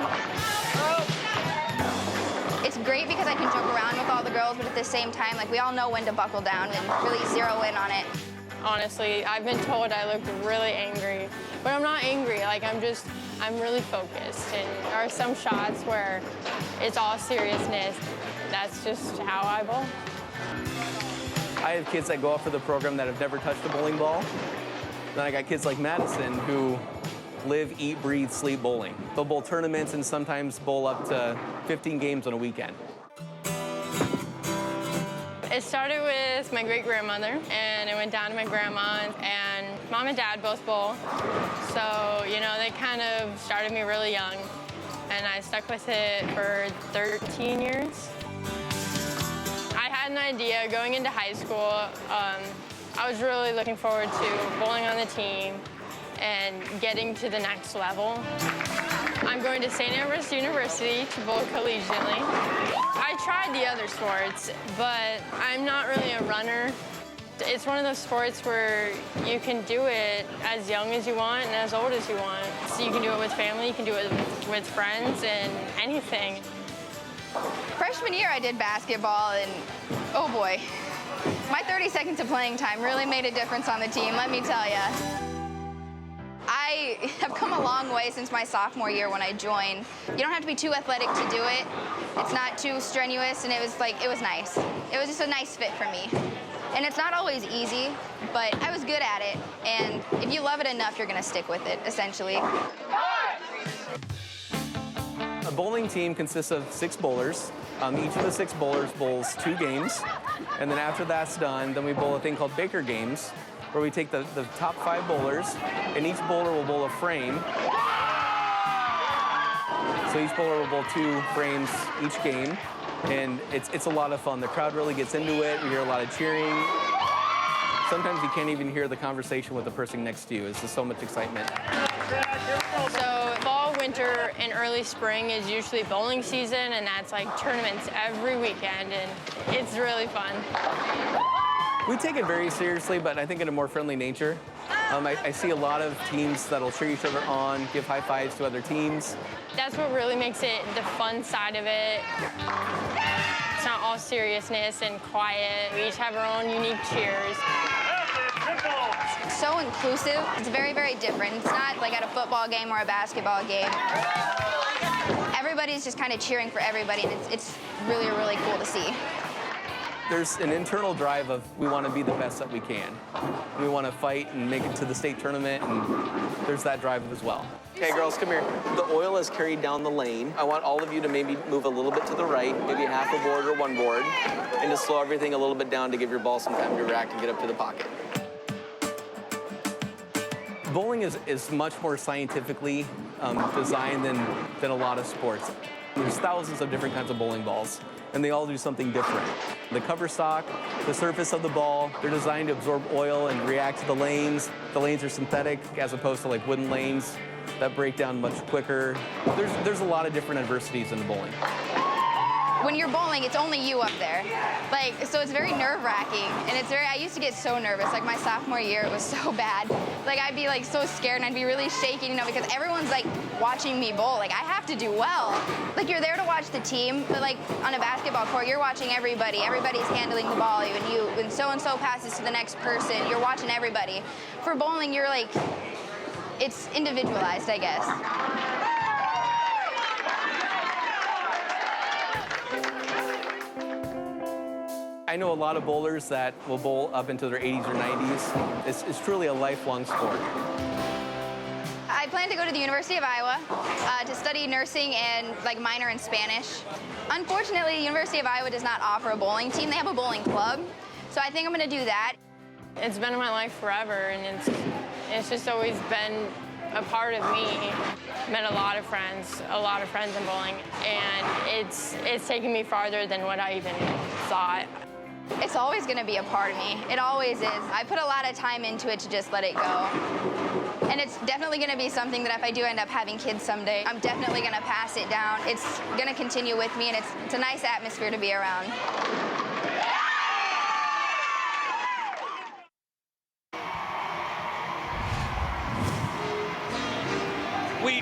It's great because I can joke around with all the girls, but at the same time, like, we all know when to buckle down and really zero in on it. Honestly, I've been told I look really angry, but I'm not angry. Like, I'm really focused. And there are some shots where it's all seriousness. That's just how I bowl. I have kids that go up for the program that have never touched a bowling ball. Then I got kids like Madison who live, eat, breathe, sleep bowling. They'll bowl tournaments and sometimes bowl up to 15 games on a weekend. It started with my great-grandmother, and it went down to my grandma, and Mom and Dad both bowl. So, you know, they kind of started me really young, and I stuck with it for 13 years. I had an idea going into high school. I was really looking forward to bowling on the team and getting to the next level. I'm going to St. Ambrose University to bowl collegiately. I tried the other sports, but I'm not really a runner. It's one of those sports where you can do it as young as you want and as old as you want. So you can do it with family, you can do it with friends, and anything. Freshman year I did basketball, and oh boy, my 30 seconds of playing time really made a difference on the team, let me tell you. I have come a long way since my sophomore year when I joined. You don't have to be too athletic to do it. It's not too strenuous, and it was nice. It was just a nice fit for me. And it's not always easy, but I was good at it. And if you love it enough, you're gonna stick with it, essentially. A bowling team consists of 6 bowlers. Each of the 6 bowlers bowls 2 games. And then after that's done, then we bowl a thing called Baker games, where we take the top 5 bowlers, and each bowler will bowl a frame. So each bowler will bowl 2 frames each game, and it's a lot of fun. The crowd really gets into it. We hear a lot of cheering. Sometimes you can't even hear the conversation with the person next to you. It's just so much excitement. So fall, winter, and early spring is usually bowling season, and that's like tournaments every weekend, and it's really fun. We take it very seriously, but I think in a more friendly nature. I see a lot of teams that'll cheer each other on, give high fives to other teams. That's what really makes it the fun side of it. It's not all seriousness and quiet. We each have our own unique cheers. So inclusive. It's very, very different. It's not like at a football game or a basketball game. Everybody's just kind of cheering for everybody, and it's really, really cool to see. There's an internal drive of we want to be the best that we can. We want to fight and make it to the state tournament, and there's that drive as well. Okay, girls, come here. The oil is carried down the lane. I want all of you to maybe move a little bit to the right, maybe half a board or 1 board, and just slow everything a little bit down to give your ball some time to react and get up to the pocket. Bowling is much more scientifically designed than a lot of sports. There's thousands of different kinds of bowling balls, and they all do something different. The cover stock, the surface of the ball, they're designed to absorb oil and react to the lanes. The lanes are synthetic as opposed to like wooden lanes that break down much quicker. There's a lot of different adversities in the bowling. When you're bowling, it's only you up there. So it's very nerve-wracking, and I used to get so nervous. Like my sophomore year, it was so bad. Like I'd be like so scared, and I'd be really shaking, because everyone's like watching me bowl. Like I have to do well. Like you're there to watch the team, but like on a basketball court, you're watching everybody. Everybody's handling the ball. When so-and-so passes to the next person, you're watching everybody. For bowling, you're like, it's individualized, I guess. I know a lot of bowlers that will bowl up into their 80s or 90s. It's truly a lifelong sport. I plan to go to the University of Iowa to study nursing and minor in Spanish. Unfortunately, the University of Iowa does not offer a bowling team. They have a bowling club, so I think I'm going to do that. It's been in my life forever, and it's just always been a part of me. Met a lot of friends in bowling, and it's taken me farther than what I even thought. It's always going to be a part of me. It always is. I put a lot of time into it to just let it go. And it's definitely going to be something that if I do end up having kids someday, I'm definitely going to pass it down. It's going to continue with me, and it's a nice atmosphere to be around.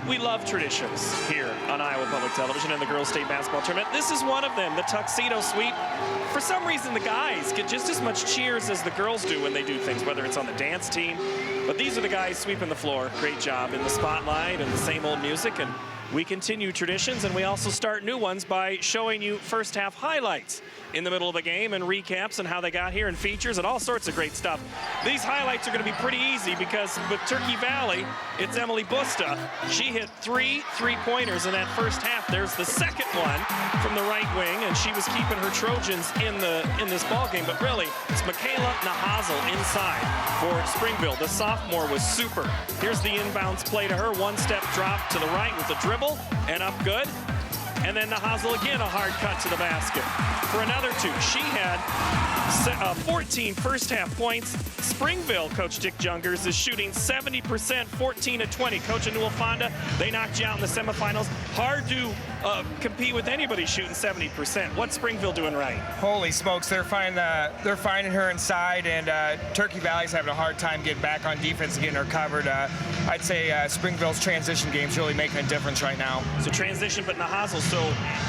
We love traditions here on Iowa Public Television and the Girls State Basketball Tournament. This is one of them, the tuxedo sweep. For some reason, the guys get just as much cheers as the girls do when they do things, whether it's on the dance team. But these are the guys sweeping the floor. Great job in the spotlight and the same old music. And we continue traditions, and we also start new ones by showing you first half highlights in the middle of the game and recaps and how they got here and features and all sorts of great stuff. These highlights are going to be pretty easy because with Turkey Valley, it's Emily Busta. She hit 3 3-pointers in that first half. There's the second one from the right wing, and she was keeping her Trojans in this ball game. But really, it's Michaela Nahazel inside for Springville. The sophomore was super. Here's the inbounds play to her. One-step drop to the right with a dribble and up good. And then Nahazl again, a hard cut to the basket for another 2. She had 14 first-half points. Springville, Coach Dick Jungers, is shooting 70%, 14-20. Coach Anul Fonda, they knocked you out in the semifinals. Hard to compete with anybody shooting 70%. What's Springville doing right? Holy smokes, they're finding her inside, and Turkey Valley's having a hard time getting back on defense and getting her covered. I'd say Springville's transition game's really making a difference right now. So transition, but Nahazl, so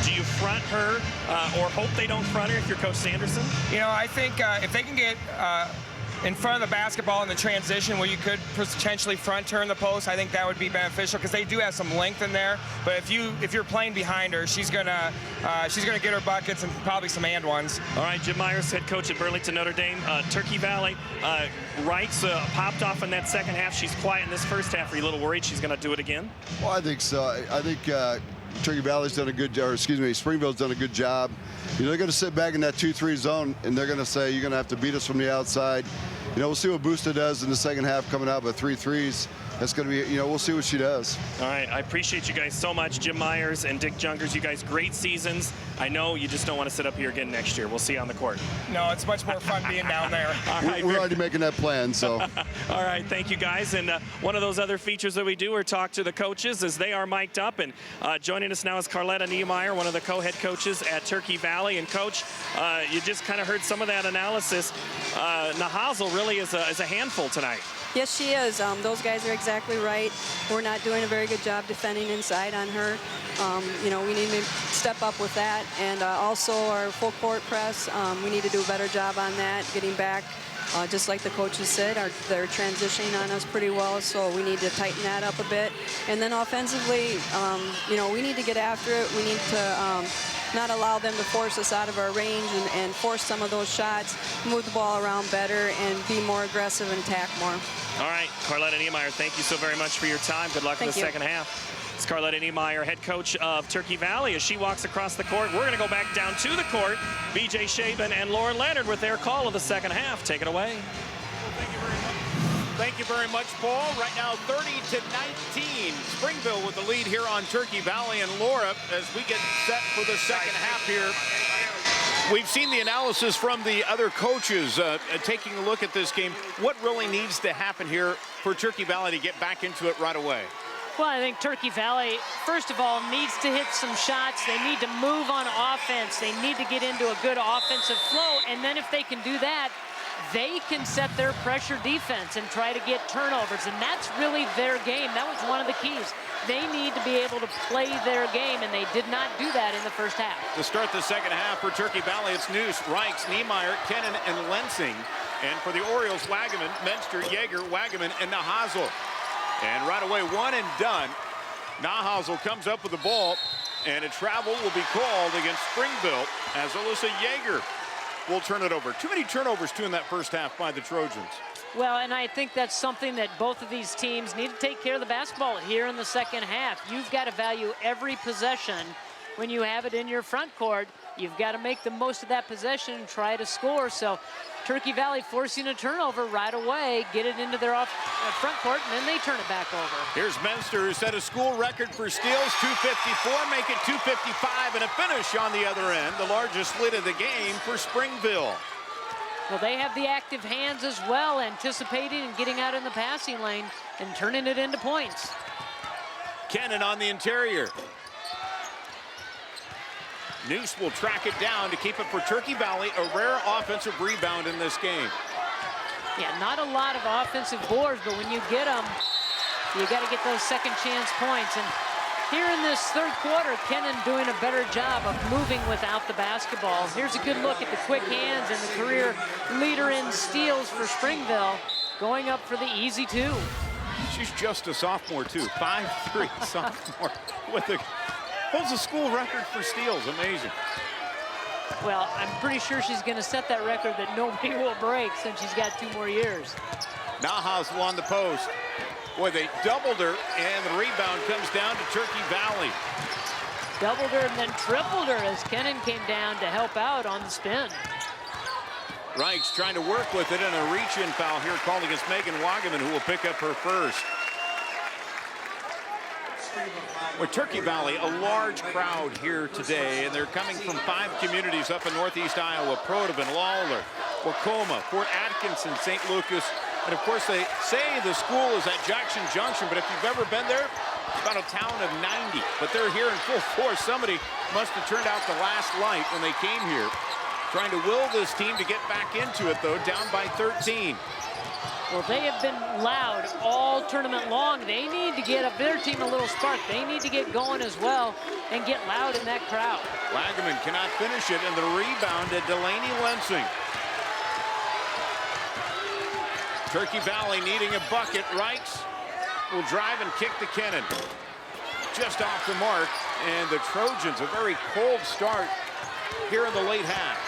do you front her or hope they don't front her if you're Coach Sanderson? You know, I think if they can get in front of the basketball in the transition where you could potentially front her in the post, I think that would be beneficial because they do have some length in there. But if you're playing behind her, she's gonna get her buckets and probably some and ones. All right, Jim Myers, head coach at Burlington Notre Dame. Turkey Valley, Reichs popped off in that second half. She's quiet in this first half. Are you a little worried she's going to do it again? Well, I think so. I think Turkey Valley's done a good job, or excuse me, Springville's done a good job. You know, they're going to sit back in that 2-3 zone, and they're going to say, you're going to have to beat us from the outside. You know, we'll see what Busta does in the second half coming out with 3 threes. That's going to be, you know, we'll see what she does. All right, I appreciate you guys so much. Jim Myers and Dick Jungers, you guys, great seasons. I know you just don't want to sit up here again next year. We'll see you on the court. No, it's much more fun being down there. We're already making that plan, so. All right, thank you guys. And one of those other features that we do are talk to the coaches as they are mic'd up. And joining us now is Carletta Niemeyer, one of the co-head coaches at Turkey Valley. And Coach, you just kind of heard some of that analysis. Nahazl really is a handful tonight. Yes, she is. Those guys are exactly right. We're not doing a very good job defending inside on her. You know, we need to step up with that. And also our full court press, we need to do a better job on that, getting back. Just like the coaches said, they're transitioning on us pretty well, so we need to tighten that up a bit. And then offensively, you know, we need to get after it. We need to not allow them to force us out of our range and force some of those shots, move the ball around better, and be more aggressive and attack more. All right, Carletta Niemeyer, thank you so very much for your time. Good luck in the second half. It's Carletta Niemeyer, head coach of Turkey Valley. As she walks across the court, we're going to go back down to the court. B.J. Shaban and Lauren Leonard with their call of the second half. Take it away. Thank you very much, Paul. Right now, 30-19. Springville with the lead here on Turkey Valley. And Laura, as we get set for the second half here, we've seen the analysis from the other coaches taking a look at this game. What really needs to happen here for Turkey Valley to get back into it right away? Well, I think Turkey Valley, first of all, needs to hit some shots. They need to move on offense. They need to get into a good offensive flow. And then if they can do that, they can set their pressure defense and try to get turnovers. And that's really their game. That was one of the keys. They need to be able to play their game, and they did not do that in the first half. To start the second half for Turkey Valley, it's Noose, Reichs, Niemeyer, Kennan, and Lensing. And for the Orioles, Wagaman, Menster, Yeager, Wagaman, and Nahazl. And right away, one and done. Nahazl comes up with the ball, and a travel will be called against Springville as Alyssa Yeager will turn it over. Too many turnovers, too, in that first half by the Trojans. Well, and I think that's something that both of these teams need to take care of the basketball here in the second half. You've got to value every possession when you have it in your front court. You've got to make the most of that possession and try to score. So Turkey Valley forcing a turnover right away, get it into their front court, and then they turn it back over. Here's Menster, who set a school record for steals, 254, make it 255, and a finish on the other end, the largest lead of the game for Springville. Well, they have the active hands as well, anticipating and getting out in the passing lane and turning it into points. Kennan on the interior. Noose will track it down to keep it for Turkey Valley, a rare offensive rebound in this game. Yeah, not a lot of offensive boards, but when you get them, you got to get those second chance points. And here in this third quarter, Kennan doing a better job of moving without the basketball. Here's a good look at the quick hands and the career leader in steals for Springville, going up for the easy two. She's just a sophomore, too. 5'3" sophomore with a... holds a school record for steals. Amazing. Well, I'm pretty sure she's going to set that record that nobody will break since she's got 2 more years. Nahazl on the post. Boy, they doubled her, and the rebound comes down to Turkey Valley. Doubled her and then tripled her as Kennan came down to help out on the spin. Reichs trying to work with it, and a reach-in foul here called against Megan Wagaman, who will pick up her first. With Turkey Valley, a large crowd here today, and they're coming from 5 communities up in northeast Iowa: Protivin, Lawler, Wacoma, Fort Atkinson, St. Lucas, and of course they say the school is at Jackson Junction, but if you've ever been there, it's about a town of 90, but they're here in full force. Somebody must have turned out the last light when they came here. Trying to will this team to get back into it, though, down by 13. Well, they have been loud all tournament long. They need to get their team a little spark. They need to get going as well and get loud in that crowd. Wagaman cannot finish it, and the rebound at Delaney Lensing. Turkey Valley needing a bucket. Reichs will drive and kick to Kennan. Just off the mark, and the Trojans, a very cold start here in the late half.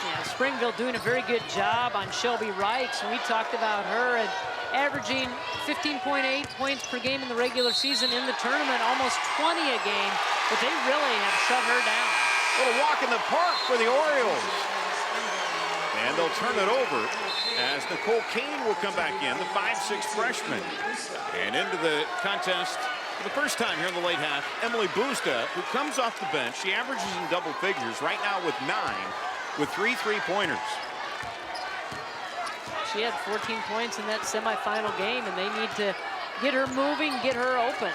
Yeah, Springville doing a very good job on Shelby Reichs. We talked about her and averaging 15.8 points per game in the regular season, in the tournament almost 20 a game, but they really have shut her down. What a walk in the park for the Orioles. And they'll turn it over as Nicole Kane will come back in, the 5'6" freshman. And into the contest for the first time here in the late half, Emily Busta, who comes off the bench. She averages in double figures right now with 9, with 3 3-pointers. She had 14 points in that semifinal game, and they need to get her moving, get her open.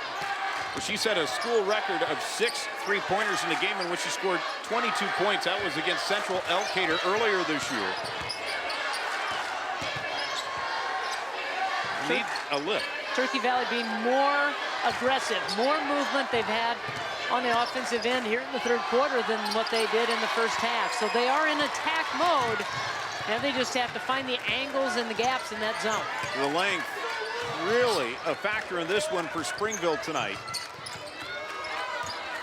Well, she set a school record of 6 3-pointers in a game in which she scored 22 points. That was against Central Elkader earlier this year. Need a lift. Turkey Valley being more aggressive, more movement they've had on the offensive end here in the third quarter than what they did in the first half. So they are in attack mode. Now they just have to find the angles and the gaps in that zone. The length, really a factor in this one for Springville tonight.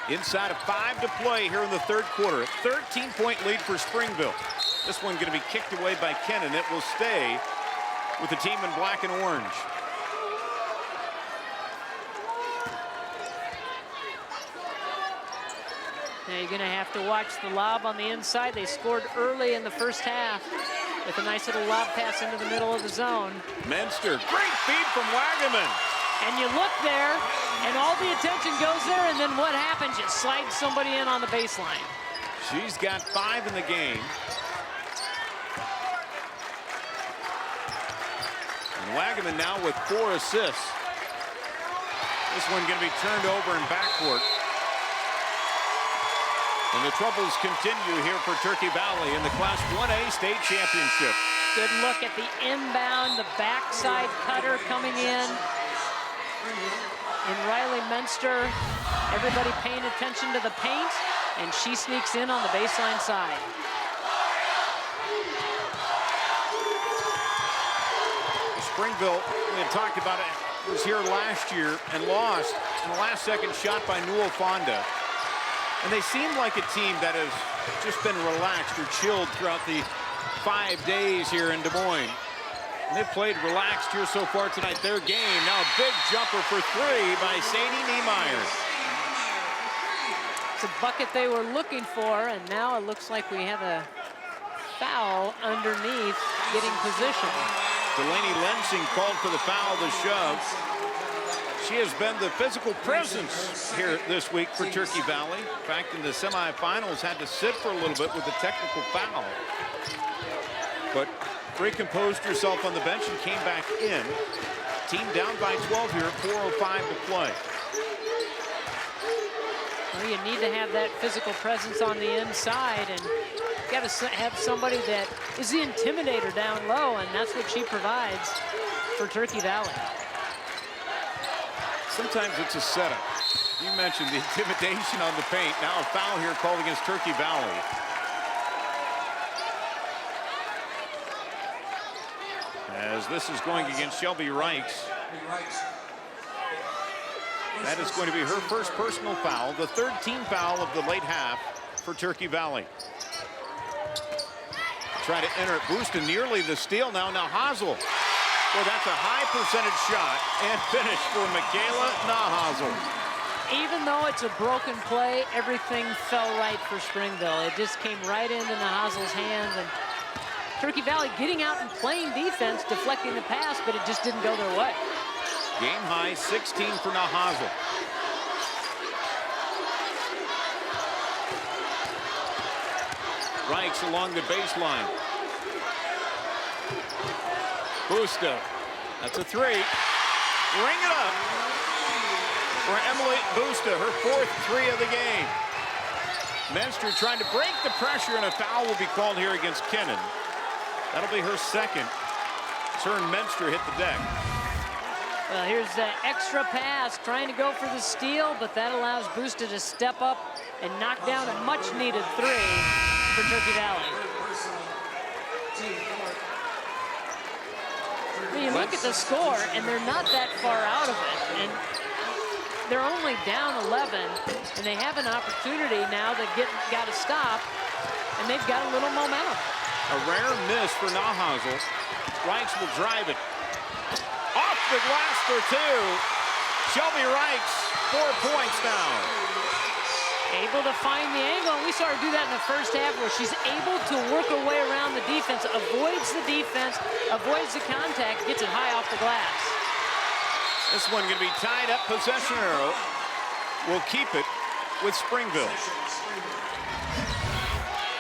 Inside of 5 to play here in the third quarter. 13-point lead for Springville. This one going to be kicked away by Kennan. It will stay with the team in black and orange. Now you're going to have to watch the lob on the inside. They scored early in the first half with a nice little lob pass into the middle of the zone. Menster, great feed from Wagaman. And you look there, and all the attention goes there, and then what happens? You slide somebody in on the baseline. She's got 5 in the game. And Wagaman now with 4 assists. This one going to be turned over in backcourt. And the troubles continue here for Turkey Valley in the Class 1A state championship. Good look at the inbound, the backside cutter coming in. And Riley Menster, everybody paying attention to the paint, and she sneaks in on the baseline side. Springville, we had talked about it, was here last year and lost in the last second shot by Newell Fonda. And they seem like a team that has just been relaxed or chilled throughout the 5 days here in Des Moines. And they've played relaxed here so far tonight. Their game, now a big jumper for 3 by Sadie Niemeyer. It's a bucket they were looking for, and now it looks like we have a foul underneath getting position. Delaney Lensing called for the foul, the shove. She has been the physical presence here this week for Turkey Valley. In fact, in the semifinals, had to sit for a little bit with a technical foul. But recomposed herself on the bench and came back in. Team down by 12 here, 4:05 to play. Well, you need to have that physical presence on the inside, and you got to have somebody that is the intimidator down low, and that's what she provides for Turkey Valley. Sometimes it's a setup. You mentioned the intimidation on the paint. Now a foul here called against Turkey Valley. As this is going against Shelby Reichs. That is going to be her first personal foul, the 13th foul of the late half for Turkey Valley. Try to enter it, Busta nearly the steal now. Now Hazel. Well, that's a high percentage shot and finish for Michaela Nahazel. Even though it's a broken play, everything fell right for Springville. It just came right into Nahazel's hands, and Turkey Valley getting out and playing defense, deflecting the pass, but it just didn't go their way. Game high 16 for Nahazel. Reichs along the baseline. Busta. That's a three. Ring it up for Emily Busta, her 4th three of the game. Menster trying to break the pressure, and a foul will be called here against Kinnan. That'll be her 2nd. Turn Menster hit the deck. Well, here's the extra pass, trying to go for the steal, but that allows Busta to step up and knock down a much-needed three for Turkey Valley. When you look at the score, and they're not that far out of it, and they're only down 11, and they have an opportunity now that got to stop, and they've got a little momentum. A rare miss for Nahazel. Reichs will drive it. Off the glass for 2. Shelby Reichs, 4 points now. Able to find the angle, and we saw her do that in the first half where she's able to work her way around the defense, avoids the defense, avoids the contact, gets it high off the glass. This one going to be tied up. Possession arrow will keep it with Springville.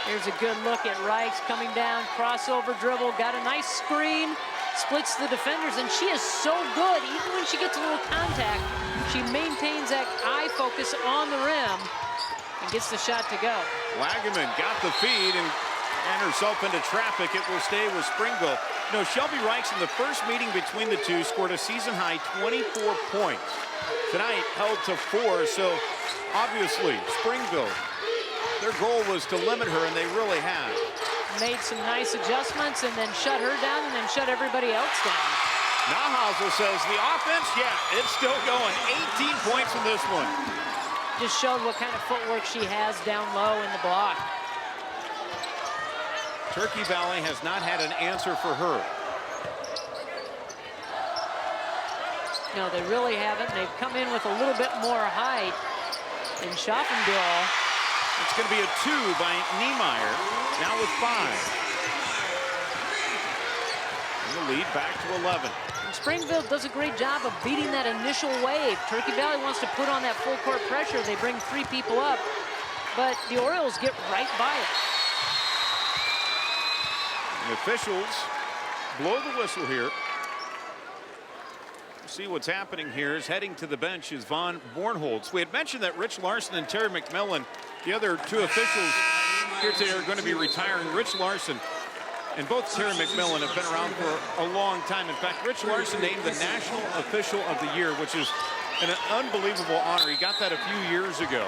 Here's a good look at Reichs coming down, crossover dribble, got a nice screen, splits the defenders, and she is so good. Even when she gets a little contact, she maintains that eye focus on the rim and gets the shot to go. Wagaman got the feed and herself into traffic. It will stay with Springville. You know, Shelby Reichs in the first meeting between the two scored a season-high 24 points. Tonight held to 4, so obviously Springville, their goal was to limit her, and they really have. Made some nice adjustments and then shut her down and then shut everybody else down. Nahazel says the offense, yeah, it's still going. 18 points in this one. Just showed what kind of footwork she has down low in the block. Turkey Valley has not had an answer for her. No, they really haven't. They've come in with a little bit more height. And Schaffenbiel, it's going to be a 2 by Niemeyer, now with 5. And the lead back to 11. And Springville does a great job of beating that initial wave. Turkey Valley wants to put on that full court pressure. They bring 3 people up, but the Orioles get right by it. The officials blow the whistle here. See what's happening here is heading to the bench is Vaughn Bornholtz. We had mentioned that Rich Larson and Terry McMillan, the other 2 officials here today, are going to be retiring. Rich Larson and both Terry McMillan have been around for a long time. In fact, Rich Larson named the National Official of the Year, which is an unbelievable honor. He got that a few years ago.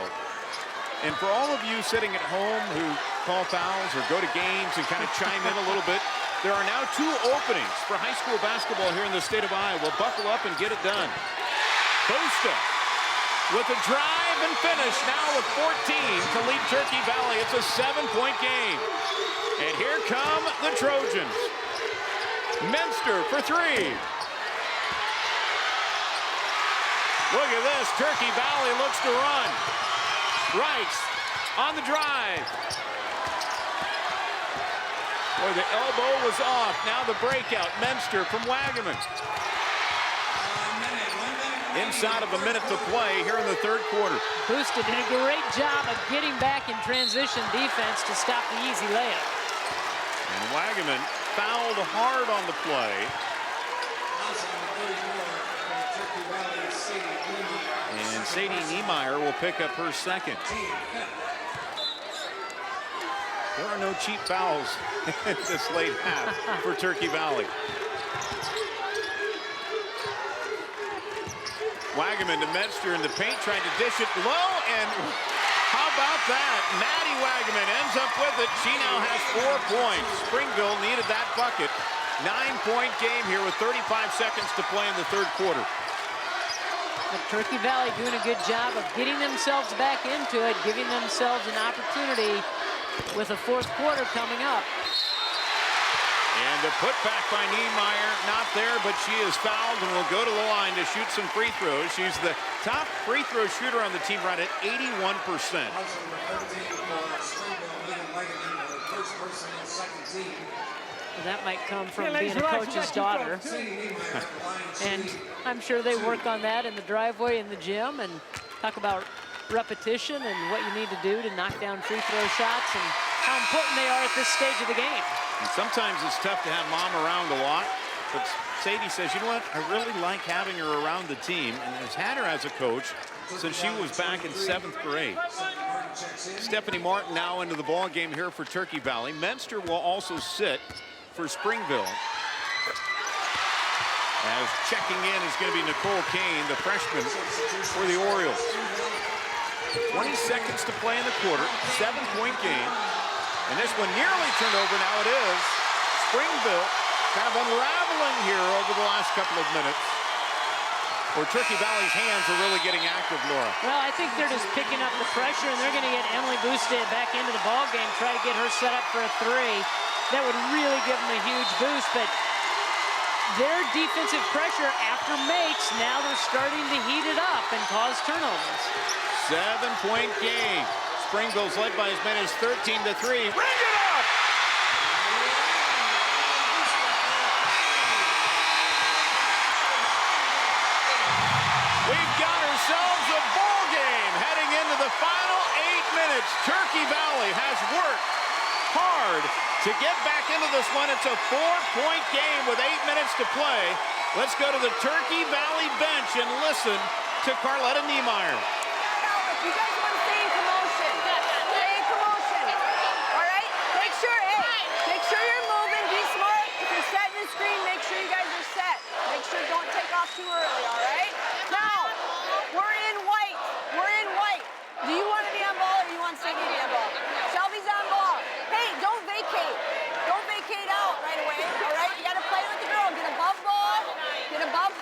And for all of you sitting at home who call fouls or go to games and kind of chime in a little bit, there are now 2 openings for high school basketball here in the state of Iowa. Buckle up and get it done. Busta with a drive and finish now with 14 to lead Turkey Valley. It's a 7-point game. And here come the Trojans. Menster for 3. Look at this. Turkey Valley looks to run. Reichs on the drive. Boy, the elbow was off. Now the breakout. Menster from Wagaman. Inside of a minute to play here in the 3rd quarter. Busta did a great job of getting back in transition defense to stop the easy layup. And Wagaman fouled hard on the play. And Sadie Niemeyer will pick up her 2nd. There are no cheap fouls in this late half for Turkey Valley. Wagaman to Menster in the paint, trying to dish it low, and how about that? Maddie Wagaman ends up with it. She now has 4 points. Springville needed that bucket. 9-point game here with 35 seconds to play in the 3rd quarter. But Turkey Valley doing a good job of getting themselves back into it, giving themselves an opportunity with a 4th quarter coming up. And the putback by Niemeyer, not there, but she is fouled and will go to the line to shoot some free throws. She's the top free throw shooter on the team, right at 81%. That might come from being a coach's daughter. And I'm sure they work on that in the driveway in the gym and talk about repetition and what you need to do to knock down free throw shots and how important they are at this stage of the game. And sometimes it's tough to have mom around a lot, but Sadie says, you know what, I really like having her around the team, and has had her as a coach since she was back in 7th grade. Stephanie Martin now into the ball game here for Turkey Valley. Menster will also sit for Springville. As checking in is going to be Nicole Kane, the freshman for the Orioles. 20 seconds to play in the quarter, 7-point game. And this one nearly turned over. Now it is. Springville kind of unraveling here over the last couple of minutes, where Turkey Valley's hands are really getting active, Laura. Well, I think they're just picking up the pressure, and they're going to get Emily Boosted back into the ball game, try to get her set up for a three. That would really give them a huge boost, but their defensive pressure after makes, now they're starting to heat it up and cause turnovers. 7-point game. Springville's led by as many as 13 to 3. Bring it up! We've got ourselves a ball game heading into the final 8 minutes. Turkey Valley has worked hard to get back into this one. It's a 4-point game with 8 minutes to play. Let's go to the Turkey Valley bench and listen to Carletta Niemeyer. You guys want to stay in commotion. Stay in commotion. All right? Make sure you're moving. Be smart. If you're setting the screen, make sure you guys are set. Make sure don't take off too early, all right? Now, we're in white. We're in white. Do you want to be on ball or do you want Sadie to be on ball? Shelby's on ball. Hey, don't vacate. Don't vacate out right away, all right? You got to play with the girl. Get above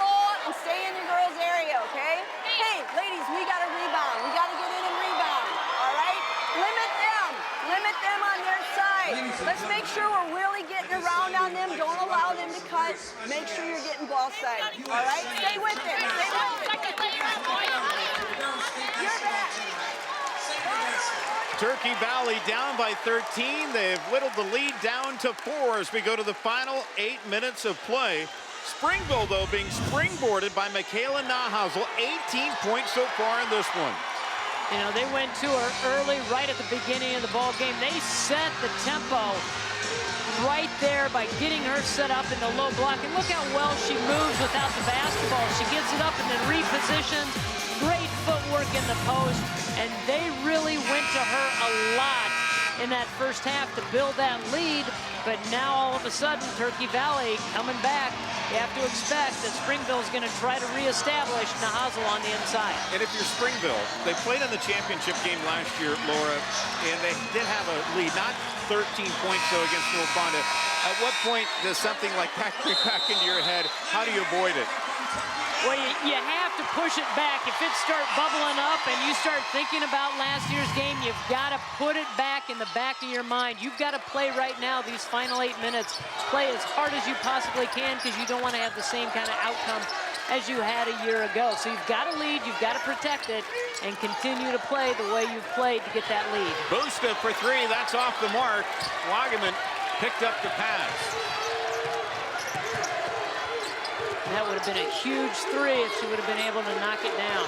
ball, and stay in your girl's area, okay? Hey, ladies, we got to rebound. We got to get in and rebound, all right? Limit them on their side. Let's make sure we're really getting around on them. Don't allow them to cut. Make sure you're getting ball side, all right? Stay with it. Stay with it. You're back. Turkey Valley down by 13. They've whittled the lead down to 4 as we go to the final 8 minutes of play. Springville, though, being springboarded by Michaela Nahazel. 18 points so far in this one. You know, they went to her early, right at the beginning of the ball game. They set the tempo right there by getting her set up in the low block. And look how well she moves without the basketball. She gets it up and then repositions. Great footwork in the post. And they really went to her a lot in that first half to build that lead. But now all of a sudden, Turkey Valley coming back. You have to expect that Springville's going to try to reestablish Nahazel on the inside. And if you're Springville, they played in the championship game last year, Laura, and they did have a lead, not 13 points, though, against North Fonda. At what point does something like that creep back into your head? How do you avoid it? Well, you have to push it back. If it starts bubbling up and you start thinking about last year's game, you've got to put it back in the back of your mind. You've got to play right now these final 8 minutes. Play as hard as you possibly can because you don't want to have the same kind of outcome as you had a year ago. So you've got to lead, you've got to protect it, and continue to play the way you've played to get that lead. Busta for 3, that's off the mark. Wagaman picked up the pass. That would have been a huge 3 if she would have been able to knock it down.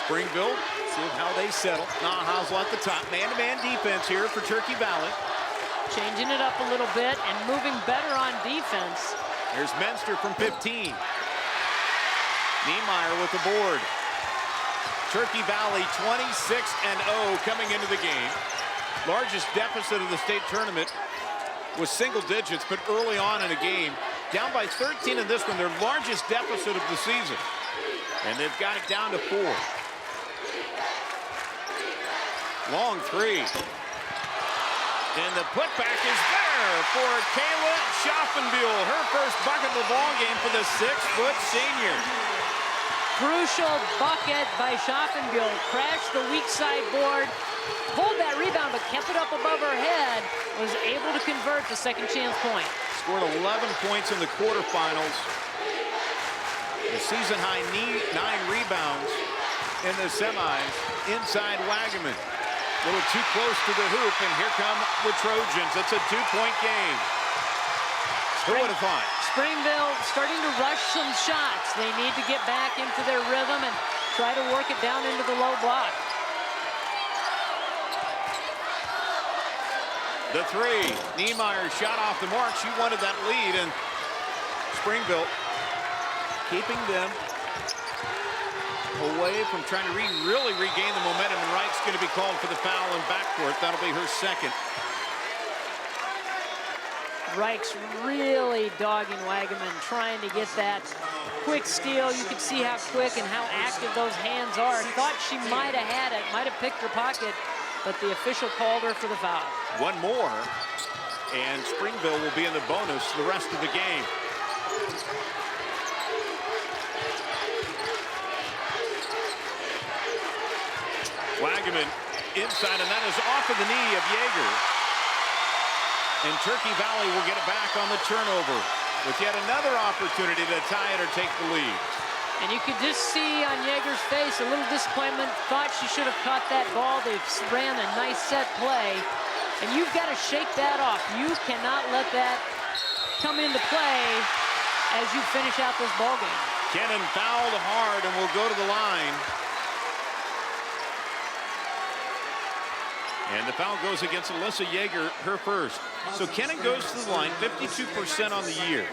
Springville, see how they settle. Nahazel at the top. Man-to-man defense here for Turkey Valley. Changing it up a little bit and moving better on defense. Here's Menster from 15. Niemeyer with the board. Turkey Valley 26-0 coming into the game. Largest deficit of the state tournament was single digits, but early on in a game. Down by 13 in this one, their largest deficit of the season. And they've got it down to 4. Long 3. And the putback is there for Kayla Schaffenbuhl. Her first bucket of the ball game for the 6-foot senior. Crucial bucket by Schaffenbuhl. Crashed the weak side board. Pulled that rebound, but kept it up above her head. Was able to convert the second chance point. Scored 11 points in the quarterfinals. The season high 9 rebounds in the semis inside Wagaman. little too close to the hoop, and here come the Trojans. It's a 2-point game. Who would have thought? Springville starting to rush some shots. They need to get back into their rhythm and try to work it down into the low block. The three. Niemeyer shot off the mark. She wanted that lead, and Springville keeping them away from trying to really regain the momentum, and Wright's going to be called for the foul in backcourt. That'll be her second. Reich's really dogging Wagaman, trying to get that quick steal. You can see how quick and how active those hands are. Thought she might have had it, might have picked her pocket, but the official called her for the foul. One more, and Springville will be in the bonus the rest of the game. Wagaman inside, and that is off of the knee of Yeager. And Turkey Valley will get it back on the turnover with yet another opportunity to tie it or take the lead. And you could just see on Yeager's face a little disappointment. Thought she should have caught that ball. They ran a nice set play. And you've got to shake that off. You cannot let that come into play as you finish out this ball game. Kennan fouled hard and will go to the line. And the foul goes against Alyssa Yeager, her first. So Kennan goes to the line, 52% on the year.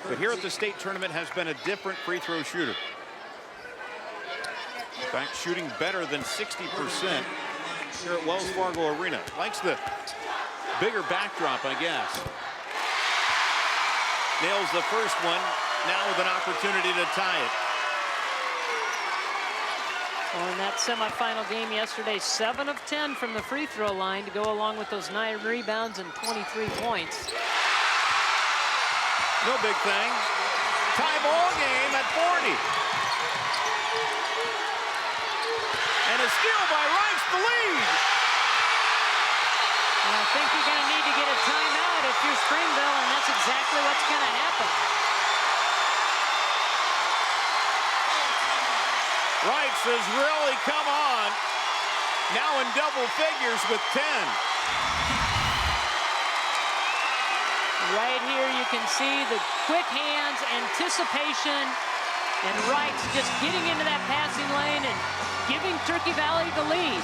But here at the state tournament has been a different free throw shooter. In fact, shooting better than 60% here at Wells Fargo Arena. Likes the bigger backdrop, I guess. Nails the first one, now with an opportunity to tie it. Well, in that semifinal game yesterday, 7 of 10 from the free throw line to go along with those 9 rebounds and 23 points. No big thing. Tie ball game at 40. And a steal by Rice, the lead. And I think you're going to need to get a timeout if you're Springville, and that's exactly what's going to happen. Rice has really come on. Now in double figures with 10. Right here you can see the quick hands, anticipation, and Wright just getting into that passing lane and giving Turkey Valley the lead.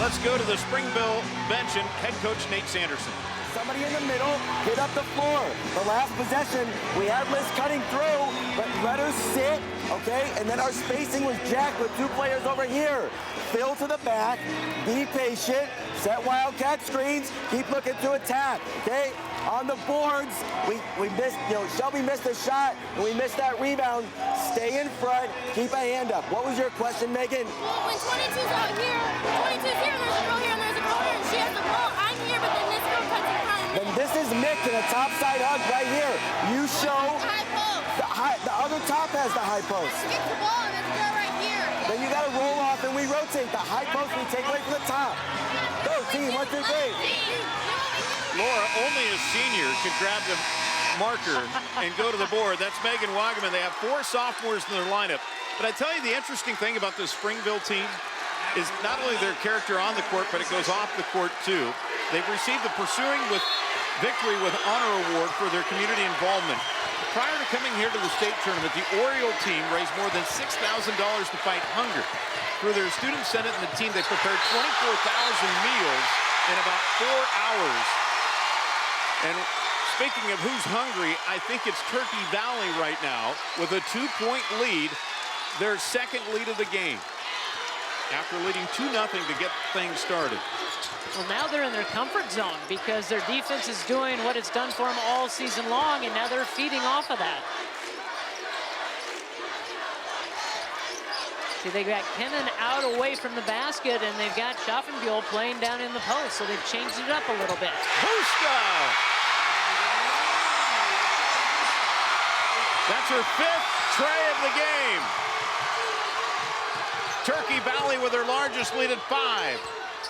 Let's go to the Springville bench and head coach Nate Sanderson. Somebody in the middle, get up the floor. The last possession, we had Liz cutting through, but let her sit, okay? And then our spacing was jacked with 2 players over here. Fill to the back, be patient, set wildcat screens, keep looking to attack, okay? On the boards, we missed, Shelby missed a shot, and we missed that rebound. Stay in front, keep a hand up. What was your question, Megan? Well, when 22's out here, 22's here, and there's a girl here, and there's a girl here, and she has the ball. I'm here, but then this girl cuts in front. Then this is Mick in a topside hug right here. You show the other top has the high post. Get the ball, and there's a girl right here. Then you got to roll off, and we rotate. The high post we take away from the top. Go team, 1, 2, 3. Laura, only a senior could grab the marker and go to the board. That's Megan Wagaman. They have 4 sophomores in their lineup. But I tell you, the interesting thing about this Springville team is not only their character on the court, but it goes off the court too. They've received the Pursuing with Victory with Honor Award for their community involvement. Prior to coming here to the state tournament, the Oriole team raised more than $6,000 to fight hunger. Through their student senate and the team, they prepared 24,000 meals in about 4 hours. And speaking of who's hungry, I think it's Turkey Valley right now with a 2-point lead, their second lead of the game, after leading 2-0 to get things started. Well, now they're in their comfort zone because their defense is doing what it's done for them all season long, and now they're feeding off of that. See, they got Kennan out away from the basket, and they've got Schaffenbuhl playing down in the post, so they've changed it up a little bit. Busta! That's her 5th tray of the game. Turkey Valley with their largest lead at 5.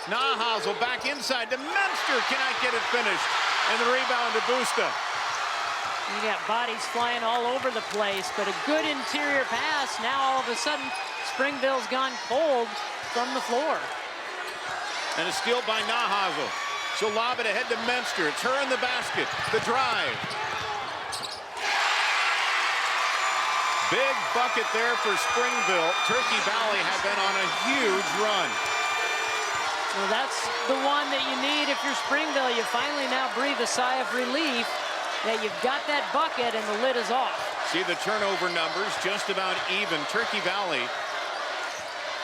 Nahazel back inside to Menster, cannot get it finished. And the rebound to Busta. You got bodies flying all over the place, but a good interior pass. Now all of a sudden, Springville's gone cold. from the floor. And a steal by Nahazel. She'll lob it ahead to Menster. It's her in the basket. The drive. Big bucket there for Springville. Turkey Valley had been on a huge run. Well, that's the one that you need if you're Springville. You finally now breathe a sigh of relief that you've got that bucket and the lid is off. See the turnover numbers, just about even. Turkey Valley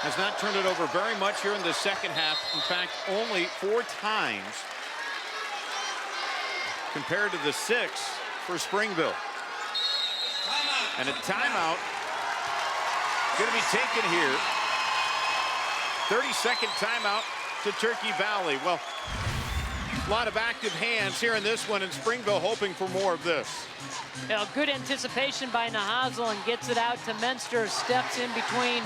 has not turned it over very much here in the second half. In fact, only 4 times compared to the 6 for Springville. And a timeout going to be taken here. 30-second timeout to Turkey Valley. Well, a lot of active hands here in this one, and Springville hoping for more of this. Good anticipation by Nahazel and gets it out to Menster. Steps in between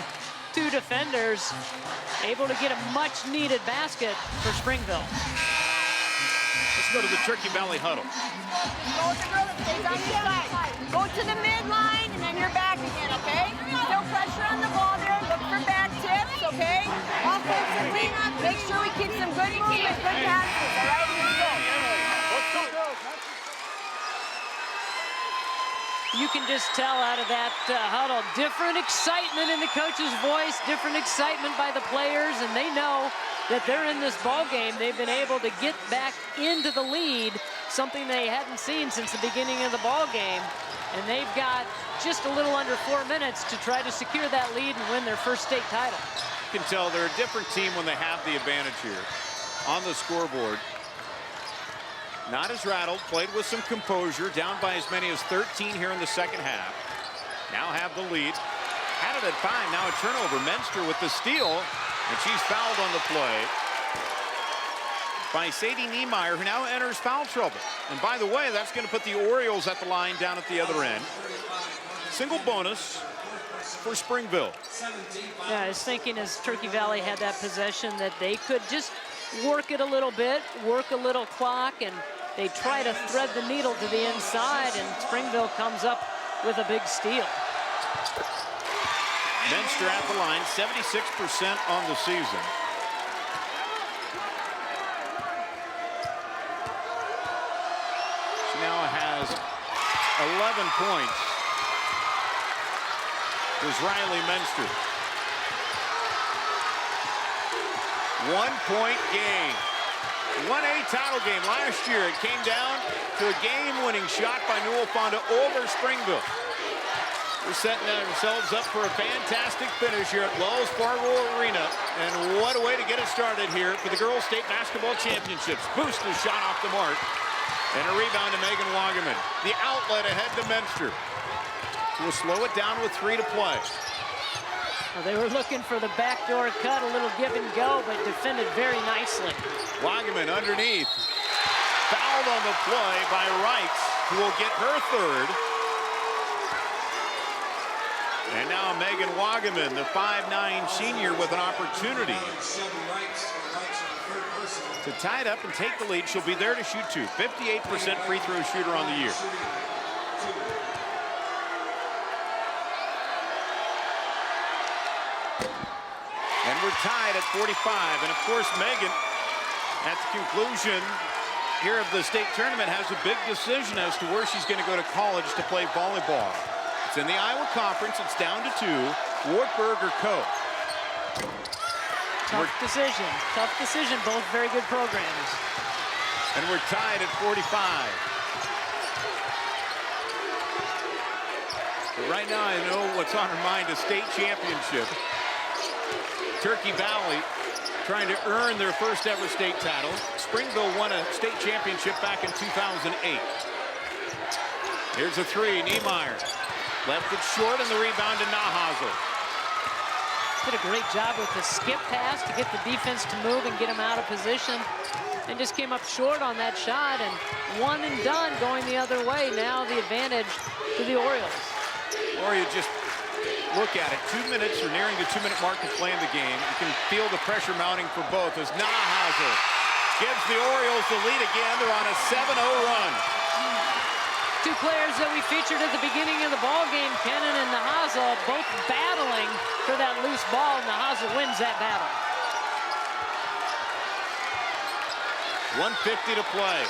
2 defenders, able to get a much-needed basket for Springville. Let's go to the Turkey Valley huddle. Go with the girl that stays on your side. Go to the midline, and then you're back again, okay? No pressure on the ball there. Look for back tips, okay? Offensively, make sure we keep some good movement, good passes, all right? Let's go. You can just tell out of that huddle, different excitement in the coach's voice, different excitement by the players, and they know that they're in this ball game. They've been able to get back into the lead, something they hadn't seen since the beginning of the ball game. And they've got just a little under 4 minutes to try to secure that lead and win their first state title. You can tell they're a different team when they have the advantage here on the scoreboard. Not as rattled, played with some composure, down by as many as 13 here in the second half. Now have the lead. Had it at 5, now a turnover. Menster with the steal, and she's fouled on the play by Sadie Niemeyer, who now enters foul trouble. And by the way, that's going to put the Orioles at the line down at the other end. Single bonus for Springville. Yeah, I was thinking as Turkey Valley had that possession that they could just work it a little bit, work a little clock, and they try to thread the needle to the inside, and Springville comes up with a big steal. Menster at the line, 76% on the season. She now has 11 points. There's Riley Menster. 1-point game. 1A title game last year. It came down to a game-winning shot by Newell Fonda over Springville. We're setting ourselves up for a fantastic finish here at Wells Fargo Arena. And what a way to get it started here for the Girls State Basketball Championships. Boosted shot off the mark. And a rebound to Megan Wagaman. The outlet ahead to Menster. We'll slow it down with 3 to play. Well, they were looking for the backdoor cut, a little give and go, but defended very nicely. Wagaman underneath. Fouled on the play by Wrights, who will get her 3rd. And now Megan Wagaman, the 5'9" senior, with an opportunity to tie it up and take the lead. She'll be there to shoot 2. 58% free throw shooter on the year. And we're tied at 45. And of course, Megan, at the conclusion here of the state tournament, has a big decision as to where she's going to go to college to play volleyball. It's in the Iowa Conference. It's down to 2. Wartburg or Coe. Tough decision. Tough decision. Both very good programs. And we're tied at 45. But right now, I know what's on her mind, a state championship. Turkey Valley trying to earn their first ever state title. Springville won a state championship back in 2008. Here's a 3, Niemeyer. Left it short, and the rebound to Nahazel. Did a great job with the skip pass to get the defense to move and get them out of position. And just came up short on that shot, and one and done going the other way. Now the advantage to the Orioles. Or you just look at it. 2 minutes, or nearing the 2-minute mark of play in the game. You can feel the pressure mounting for both as Nahazel gives the Orioles the lead again. They're on a 7-0 run. two players that we featured at the beginning of the ball game, Kenan and Nahaza, both battling for that loose ball. Nahaza wins that battle. 1:50 to play.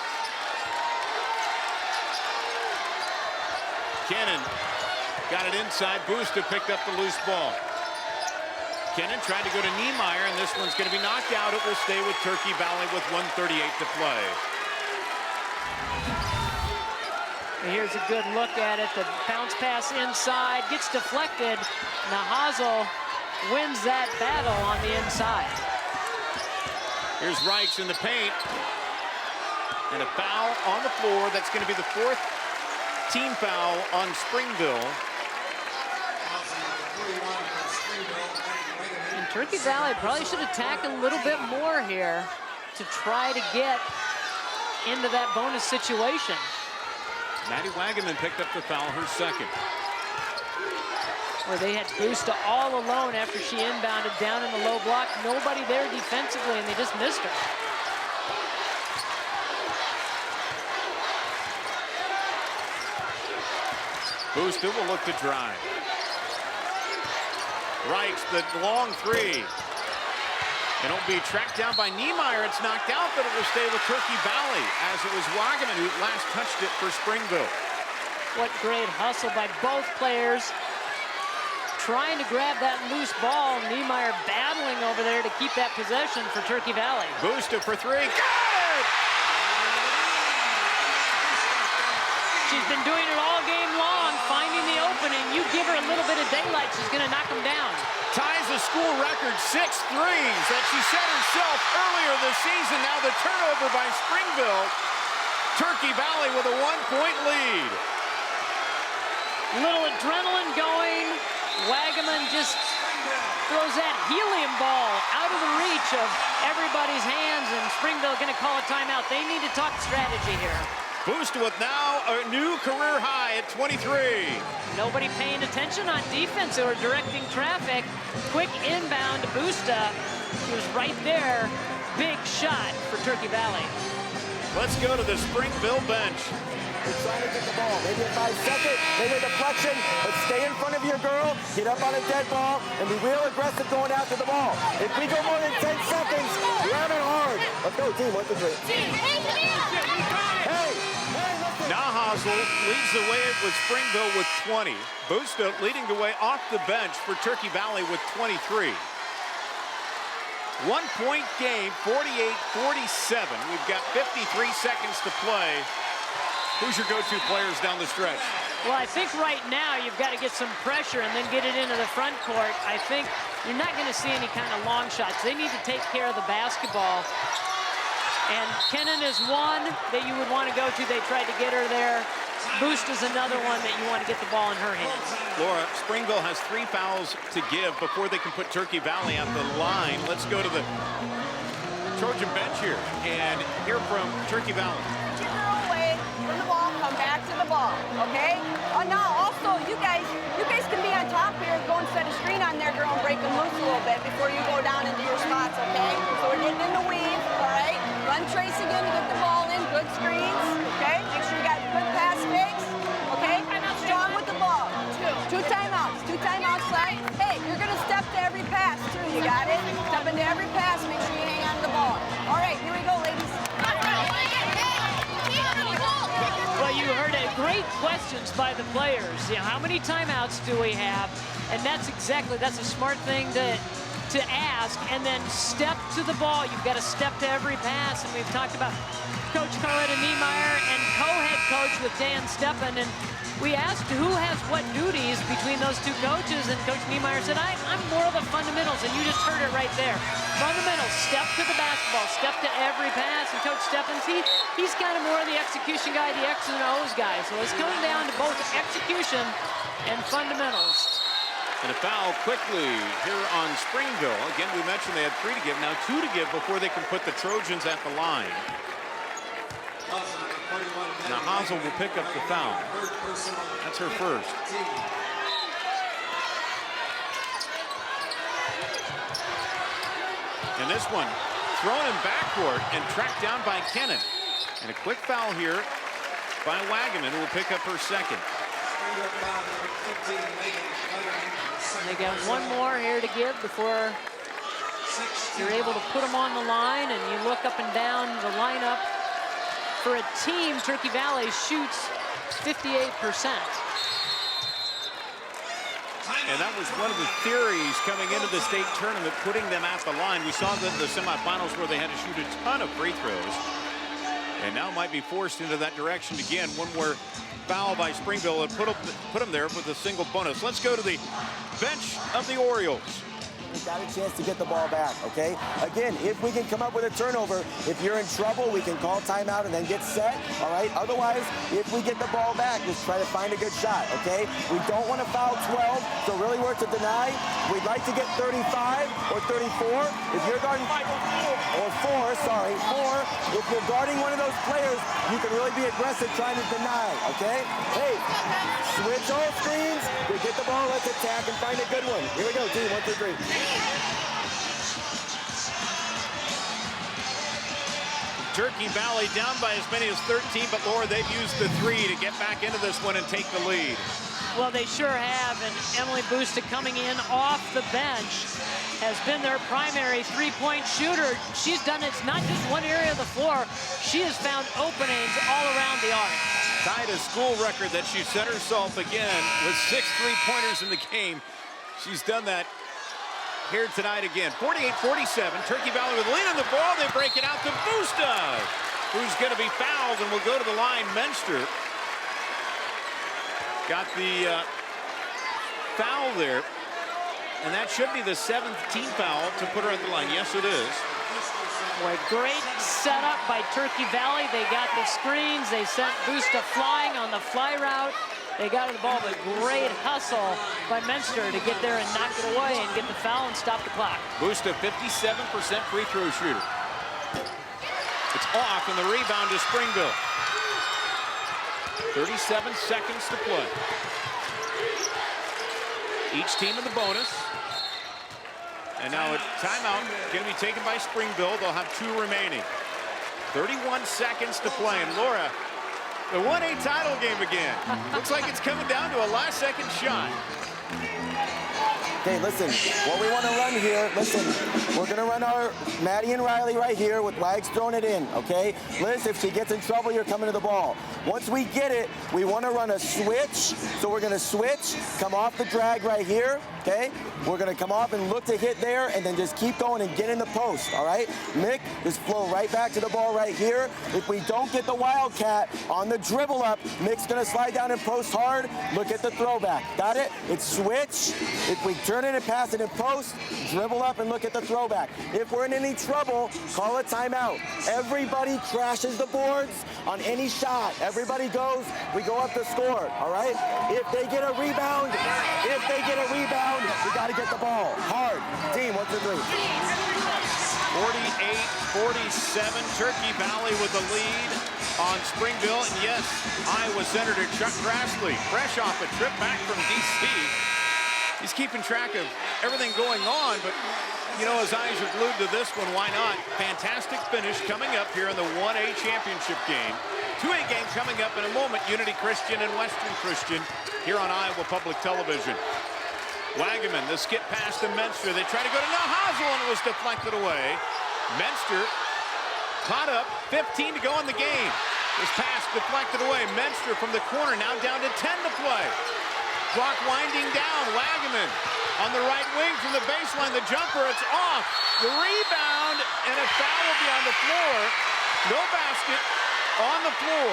Kenan got it inside. Busta picked up the loose ball. Kenan tried to go to Niemeyer, and this one's going to be knocked out. It will stay with Turkey Valley with 1:38 to play. And here's a good look at it. The bounce pass inside gets deflected. Nahaza wins that battle on the inside. Here's Reichs in the paint. And a foul on the floor. That's going to be the 4th team foul on Springville. And Turkey Valley probably should attack a little bit more here to try to get into that bonus situation. Maddie Wagaman picked up the foul, her 2nd. Where they had Busta all alone after she inbounded down in the low block. Nobody there defensively, and they just missed her. Busta will look to drive. Reichs, the long 3. And it'll be tracked down by Niemeyer. It's knocked out, but it will stay with Turkey Valley, as it was Wagaman who last touched it for Springville. What great hustle by both players. Trying to grab that loose ball. Niemeyer battling over there to keep that possession for Turkey Valley. Busta for 3. Got it! She's been doing it all game long, finding the opening. You give her a little bit of daylight, she's going to knock them down. Ties a school record 6 threes that she set herself earlier this season. Now the turnover by Springville. Turkey Valley with a 1-point lead. Little adrenaline going. Wagaman just throws that helium ball out of the reach of everybody's hands, and Springville going to call a timeout. They need to talk strategy here. Busta with now a new career high at 23. Nobody paying attention on defense or directing traffic. Quick inbound to Busta. He was right there. Big shot for Turkey Valley. Let's go to the Springville bench. They're trying to get the ball. Maybe a 5-second, maybe a deflection, but stay in front of your girl, get up on a dead ball, and be real aggressive going after the ball. If we go more than 10 seconds, grab it hard. Let's go, team. 1, 2, 3. Hey! Nahaza leads the way with Springville with 20. Busta leading the way off the bench for Turkey Valley with 23. 1-point game, 48-47. We've got 53 seconds to play. Who's your go-to players down the stretch? Well, I think right now you've got to get some pressure and then get it into the front court. I think you're not going to see any kind of long shots. They need to take care of the basketball. And Kenan is one that you would want to go to. They tried to get her there. Busta's another one that you want to get the ball in her hands. Laura, Springville has 3 fouls to give before they can put Turkey Valley at the line. Let's go to the Trojan bench here and hear from Turkey Valley. Get her away from the ball, come back to the ball, okay? Now, also, you guys can be on top here, go and set a screen on there, girl, and break them loose a little bit before you go down into your spots, okay? So we're getting in the weave, all right? Run trace again to get the ball in, good screens, okay? Make sure you got good pass fakes, okay? Strong with the ball. 2 timeouts, 2 timeouts, right? Hey, you're gonna step to every pass, too, you got it? Step into every pass, make sure you hang on to the ball. All right, here we go, ladies. Well, you heard it. Great questions by the players. You know, how many timeouts do we have? And that's a smart thing to ask. And then step to the ball. You've got to step to every pass. And we've talked about Coach Carletta Niemeyer and co-head coach with Dan Steppen. And we asked who has what duties between those two coaches. And Coach Niemeyer said, I'm more of the fundamentals. And you just heard it right there. Fundamentals, step to the basketball, step to every pass. And Coach Steppens, he's kind of more of the execution guy, the X's and O's guy. So it's coming down to both execution and fundamentals. And a foul quickly here on Springville. Again, we mentioned they had 3 to give, now 2 to give before they can put the Trojans at the line. Now Hazel will pick up the foul. That's her first. And this one thrown in backcourt and tracked down by Kenan. And a quick foul here by Wagaman, who will pick up her second. And they got one more here to give before you're able to put them on the line, and you look up and down the lineup. For a team, Turkey Valley shoots 58%. And that was one of the theories coming into the state tournament, putting them at the line. We saw them in the semifinals where they had to shoot a ton of free throws. And now might be forced into that direction again. One more foul by Springville and put them there with a single bonus. Let's go to the bench of the Orioles. We've got a chance to get the ball back, okay? Again, if we can come up with a turnover, if you're in trouble, we can call timeout and then get set, all right? Otherwise, if we get the ball back, just try to find a good shot, okay? We don't want to foul 12, so really work to deny. We'd like to get 35 or 34. If you're guarding 4, if you're guarding one of those players, you can really be aggressive trying to deny, okay? Hey, switch all screens, we get the ball, let's attack and find a good one. Here we go, team, 1, 2, 3. Turkey Valley down by as many as 13, but Laura, they've used the 3 to get back into this one and take the lead. Well, they sure have, and Emily Busta coming in off the bench has been their primary three-point shooter. She's done it not just one area of the floor, she has found openings all around the arc. Tied a school record that she set herself again with 6 3-pointers in the game. She's done that here tonight again. 48-47, Turkey Valley with the lead on the ball. They break it out to Busta, who's going to be fouled and will go to the line. Menster got the foul there, and that should be the 7th team foul to put her at the line. Yes, it is. Boy, great setup by Turkey Valley. They got the screens. They sent Busta flying on the fly route. They got her the ball, but great hustle by Menster to get there and knock it away and get the foul and stop the clock. Busta, 57% free throw shooter. It's off, and the rebound to Springville. 37 seconds to play. Each team in the bonus. And now a timeout going to be taken by Springville. They'll have 2 remaining. 31 seconds to play. And Laura, the 1A title game again. Looks like it's coming down to a last-second shot. Okay, listen, what we want to run here, listen, we're going to run our Maddie and Riley right here with Wags throwing it in, okay? Liz, if she gets in trouble, you're coming to the ball. Once we get it, we want to run a switch. So we're going to switch, come off the drag right here, okay? We're going to come off and look to hit there and then just keep going and get in the post, all right? Mick, just flow right back to the ball right here. If we don't get the Wildcat on the dribble up, Mick's going to slide down and post hard. Look at the throwback. Got it? It's switch. If we turn it and pass it in post, dribble up and look at the throwback. If we're in any trouble, call a timeout. Everybody crashes the boards on any shot. Everybody goes, we go up to score, all right? If they get a rebound, we got to get the ball. Hard. Team, 1, 2, 3. 48-47, Turkey Valley with the lead on Springville. And yes, Iowa Senator Chuck Grassley, fresh off a trip back from D.C. He's keeping track of everything going on, but, you know, his eyes are glued to this one. Why not? Fantastic finish coming up here in the 1A championship game. 2A game coming up in a moment. Unity Christian and Western Christian here on Iowa Public Television. Wagaman, the skip pass to Menster. They try to go to Nahazel, and it was deflected away. Menster caught up, 15 to go in the game. This pass deflected away. Menster from the corner, now down to 10 to play. Clock winding down. Wagaman on the right wing from the baseline. The jumper, it's off. The rebound, and a foul will be on the floor. No basket on the floor.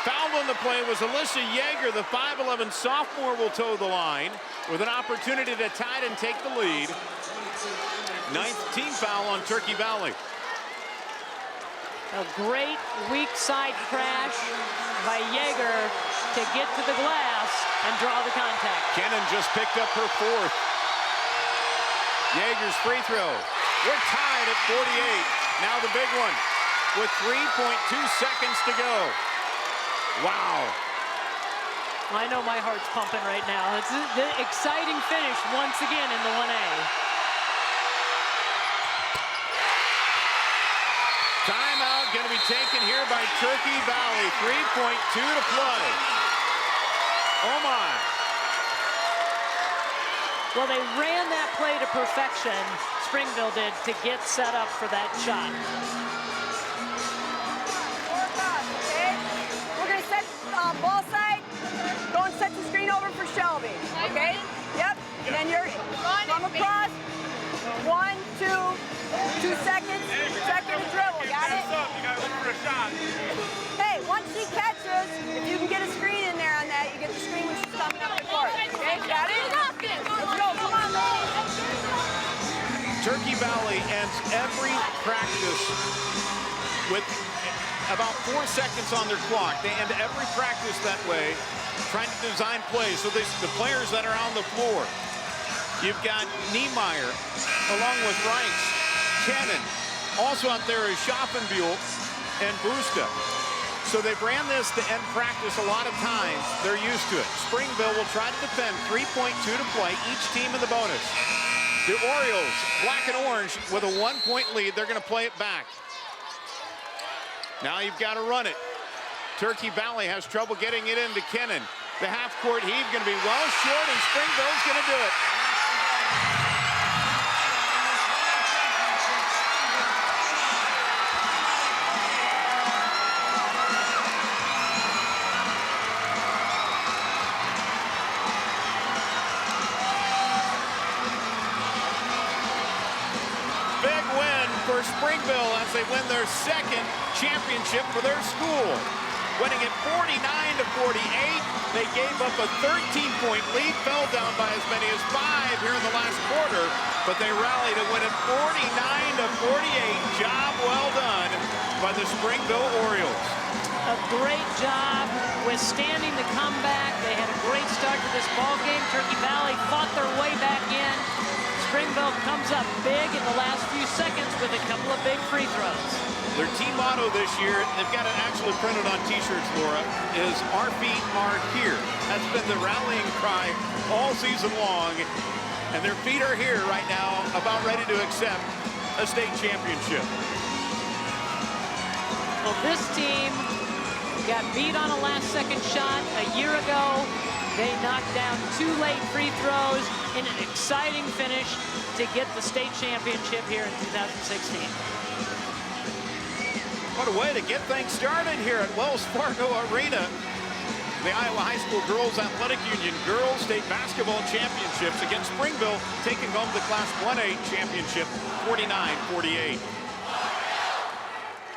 Fouled on the play was Alyssa Yeager, the 5'11 sophomore, will toe the line with an opportunity to tie it and take the lead. 9th team foul on Turkey Valley. A great weak side crash by Yeager to get to the glass and draw the contact. Kennan just picked up her 4th. Yeager's free throw. We're tied at 48. Now the big one with 3.2 seconds to go. Wow. I know my heart's pumping right now. It's the exciting finish once again in the 1A. Timeout going to be taken here by Turkey Valley. 3.2 to play. Oh my. Well, they ran that play to perfection, Springville did, to get set up for that shot. Okay? We're going to set ball side. Go and set the screen over for Shelby. Okay? Yep. And then you're come across. 1, 2, 2 seconds. Second to dribble. Got it? You got to look for a shot. Hey, once she catches, if you can get a screen in there on that, you get the screen when she's coming up the court. Okay? Got it? Let's go. Come on, ladies. Turkey Valley ends every practice with about 4 seconds on their clock. They end every practice that way, trying to design plays. So the players that are on the floor, you've got Niemeyer along with Reichs, Cannon. Also out there is Schaffenbuhl and Busta. So they've ran this to end practice a lot of times. They're used to it. Springville will try to defend. 3.2 to play, each team in the bonus. The Orioles, black and orange, with a 1-point lead. They're going to play it back. Now you've got to run it. Turkey Valley has trouble getting it into Kennan. The half-court heave going to be well short, and Springville's going to do it. Big win for Springville as they win their second championship for their school. Winning it 49-48. They gave up a 13-point lead, fell down by as many as 5 here in the last quarter, but they rallied to win it 49-48. Job well done by the Springville Orioles. A great job withstanding the comeback. They had a great start to this ball game. Turkey Valley fought their way back in. Springville comes up big in the last few seconds with a couple of big free throws. Their team motto this year, they've got it actually printed on t-shirts, Laura, is "Our feet are here." That's been the rallying cry all season long. And their feet are here right now, about ready to accept a state championship. Well, this team got beat on a last-second shot a year ago. They knocked down 2 late free throws in an exciting finish to get the state championship here in 2016. What a way to get things started here at Wells Fargo Arena. The Iowa High School Girls Athletic Union Girls State Basketball Championships against Springville, taking home the Class 1A championship, 49-48.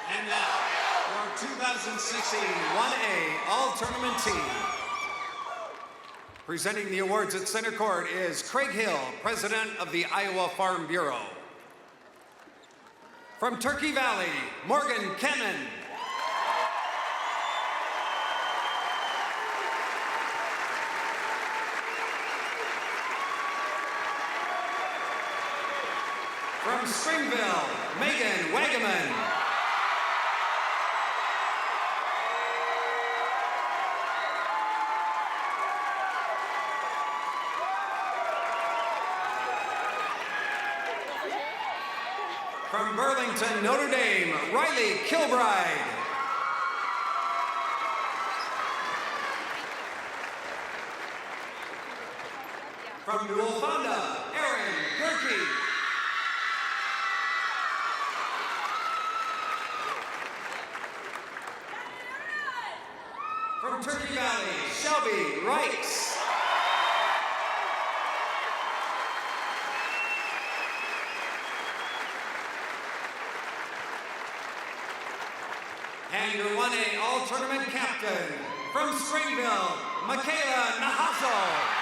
And now, our 2016 1A All-Tournament team. Presenting the awards at center court is Craig Hill, president of the Iowa Farm Bureau. From Turkey Valley, Morgan Kennan. From Springville, Megan Wagaman. From Burlington, Notre Dame, Riley Kilbride. From Newell Fonda, Aaron Gerke. From Turkey Valley, Shelby Reichs. And your 1A All-Tournament captain, from Springville, Michaela Nahazo.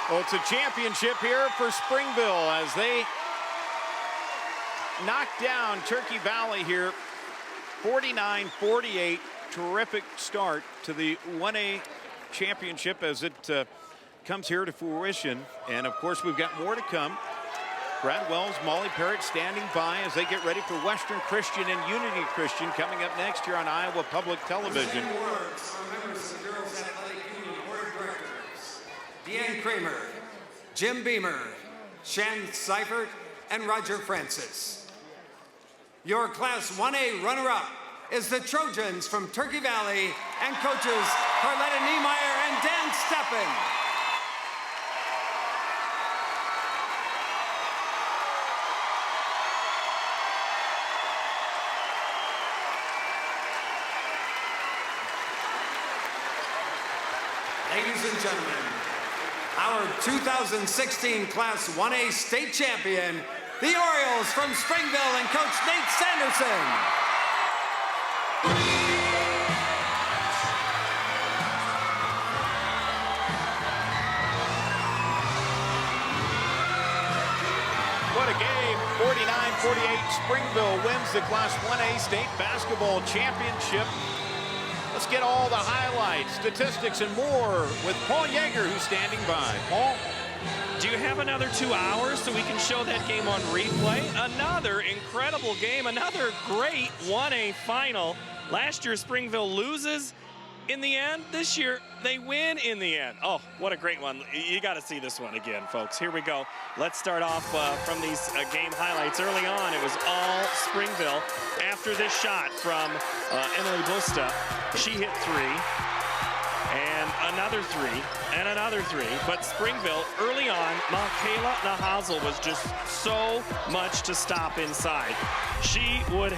Well, it's a championship here for Springville as they knock down Turkey Valley here 49-48. Terrific start to the 1A championship as it comes here to fruition. And of course, we've got more to come. Brad Wells, Molly Parrott standing by as they get ready for Western Christian and Unity Christian coming up next here on Iowa Public Television. Awards are members of the Girls Athletic Union Board of Directors: Deanne Kramer, Jim Beamer, Shan Seifert, and Roger Francis. Your Class 1A runner-up is the Trojans from Turkey Valley and coaches Carletta Niemeyer and Dan Steppen. Ladies and gentlemen, our 2016 Class 1A state champion, the Orioles from Springville and Coach Nate Sanderson. What a game. 49-48. Springville wins the Class 1A state basketball championship. Let's get all the highlights, statistics, and more with Paul Yeager, who's standing by. Paul? Do you have another 2 hours so we can show that game on replay? Another incredible game, another great 1A final. Last year, Springville loses in the end. This year, they win in the end. Oh, what a great one. You got to see this one again, folks. Here we go. Let's start off from these game highlights. Early on, it was all Springville. After this shot from Emily Busta, she hit three, and another three, and another three. But Springville, early on, Michaela Nahazel was just so much to stop inside. She would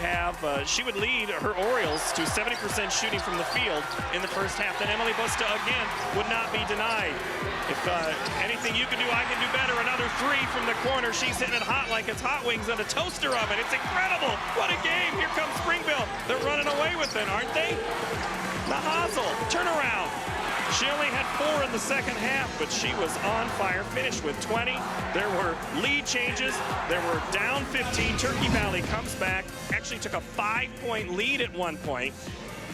lead her Orioles to 70% shooting from the field in the first half. Then Emily Busta again would not be denied. If anything you can do, I can do better. Another three from the corner. She's hitting it hot like it's hot wings on a toaster oven. It's incredible. What a game. Here comes Springville. They're running away with it, aren't they? Nahazel, turn around. She only had 4 in the second half, but she was on fire, finished with 20. There were lead changes. There were down 15. Turkey Valley comes back, actually took a 5-point lead at one point.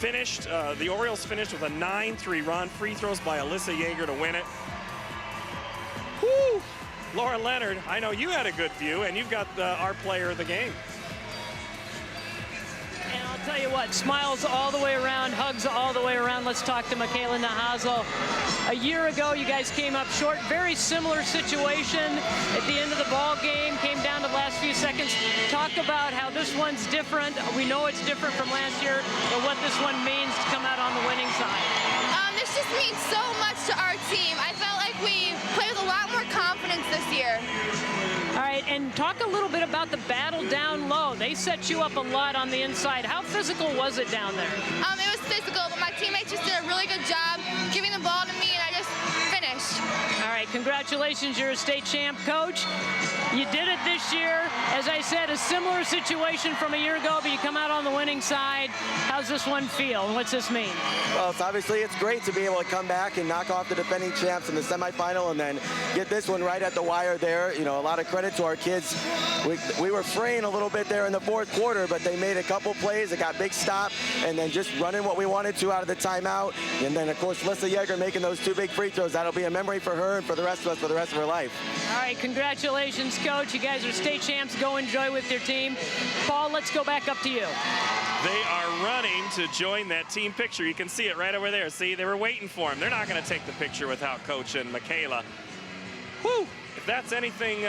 The Orioles finished with a 9-3 run. Free throws by Alyssa Yeager to win it. Woo! Laura Leonard, I know you had a good view, and you've got our player of the game. Tell you what, smiles all the way around, hugs all the way around. Let's talk to Michaela Nahazel. A year ago, you guys came up short. Very similar situation at the end of the ball game. Came down to the last few seconds. Talk about how this one's different. We know it's different from last year, but what this one means to come out on the winning side. This just means so much to our team. I felt like we played with a lot more confidence this year. All right, and talk a little bit about the battle down low. They set you up a lot on the inside. How physical was it down there? It was physical, but my teammates just did a really good job giving the ball to me, and I just finished. All right, congratulations. You're a state champ, Coach. You did it this year. As I said, a similar situation from a year ago, but you come out on the winning side. How's this one feel, and what's this mean? Well, it's great to be able to come back and knock off the defending champs in the semifinal and then get this one right at the wire there. You know, a lot of credit to our kids. We were fraying a little bit there in the fourth quarter, but they made a couple plays. They got big stop, and then just running what we wanted to out of the timeout. And then, of course, Alyssa Yeager making those 2 big free throws. That'll be a memory for her and for the rest of us for the rest of her life. All right, congratulations, Coach. You guys are state champs. Go enjoy with your team. Paul, let's go back up to you. They are running to join that team picture. You can see it right over there. See, they were waiting for him. They're not going to take the picture without Coach and Michaela. Whew! If that's anything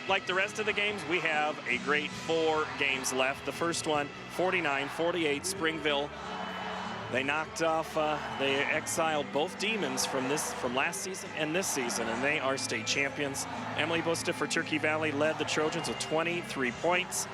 like the rest of the games, we have a great 4 games left. The first one, 49-48, Springville. They knocked off, they exiled both Demons from last season and this season, and they are state champions. Emily Busta for Turkey Valley led the Trojans with 23 points.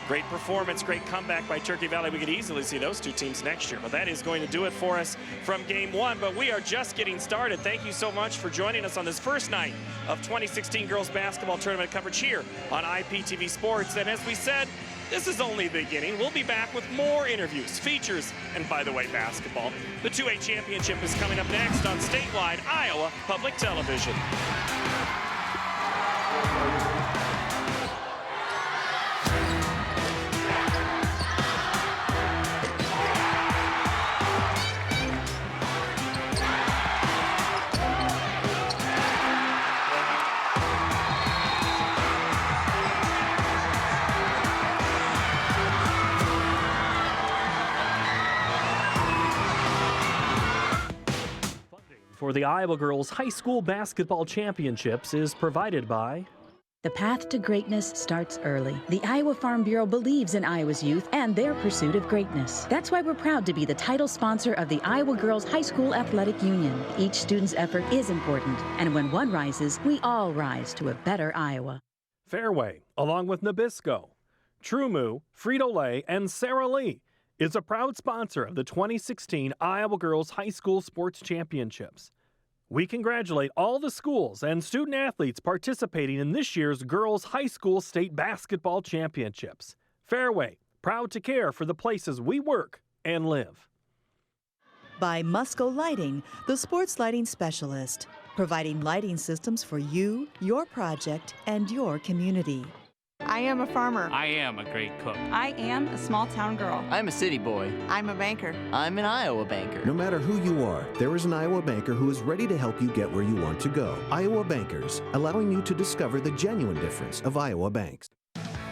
Great performance, great comeback by Turkey Valley. We could easily see those 2 teams next year, but that is going to do it for us from game 1. But we are just getting started. Thank you so much for joining us on this first night of 2016 Girls Basketball Tournament coverage here on IPTV Sports. And as we said, this is only the beginning. We'll be back with more interviews, features, and by the way, basketball. The 2A championship is coming up next on statewide Iowa Public Television. for the Iowa Girls High School Basketball Championships is provided by... The path to greatness starts early. The Iowa Farm Bureau believes in Iowa's youth and their pursuit of greatness. That's why we're proud to be the title sponsor of the Iowa Girls High School Athletic Union. Each student's effort is important, and when one rises, we all rise to a better Iowa. Fairway, along with Nabisco, TruMoo, Frito-Lay, and Sara Lee, is a proud sponsor of the 2016 Iowa Girls High School Sports Championships. We congratulate all the schools and student athletes participating in this year's Girls High School State Basketball Championships. Fairway, proud to care for the places we work and live. By Musco Lighting, the sports lighting specialist, providing lighting systems for you, your project, and your community. I am a farmer. I am a great cook. I am a small town girl. I'm a city boy. I'm a banker. I'm an Iowa banker. No matter who you are, there is an Iowa banker who is ready to help you get where you want to go. Iowa Bankers, allowing you to discover the genuine difference of Iowa banks.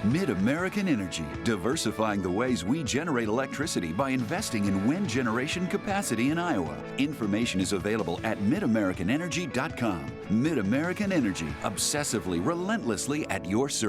Mid-American Energy, diversifying the ways we generate electricity by investing in wind generation capacity in Iowa. Information is available at midamericanenergy.com. Mid-American Energy, obsessively, relentlessly at your service.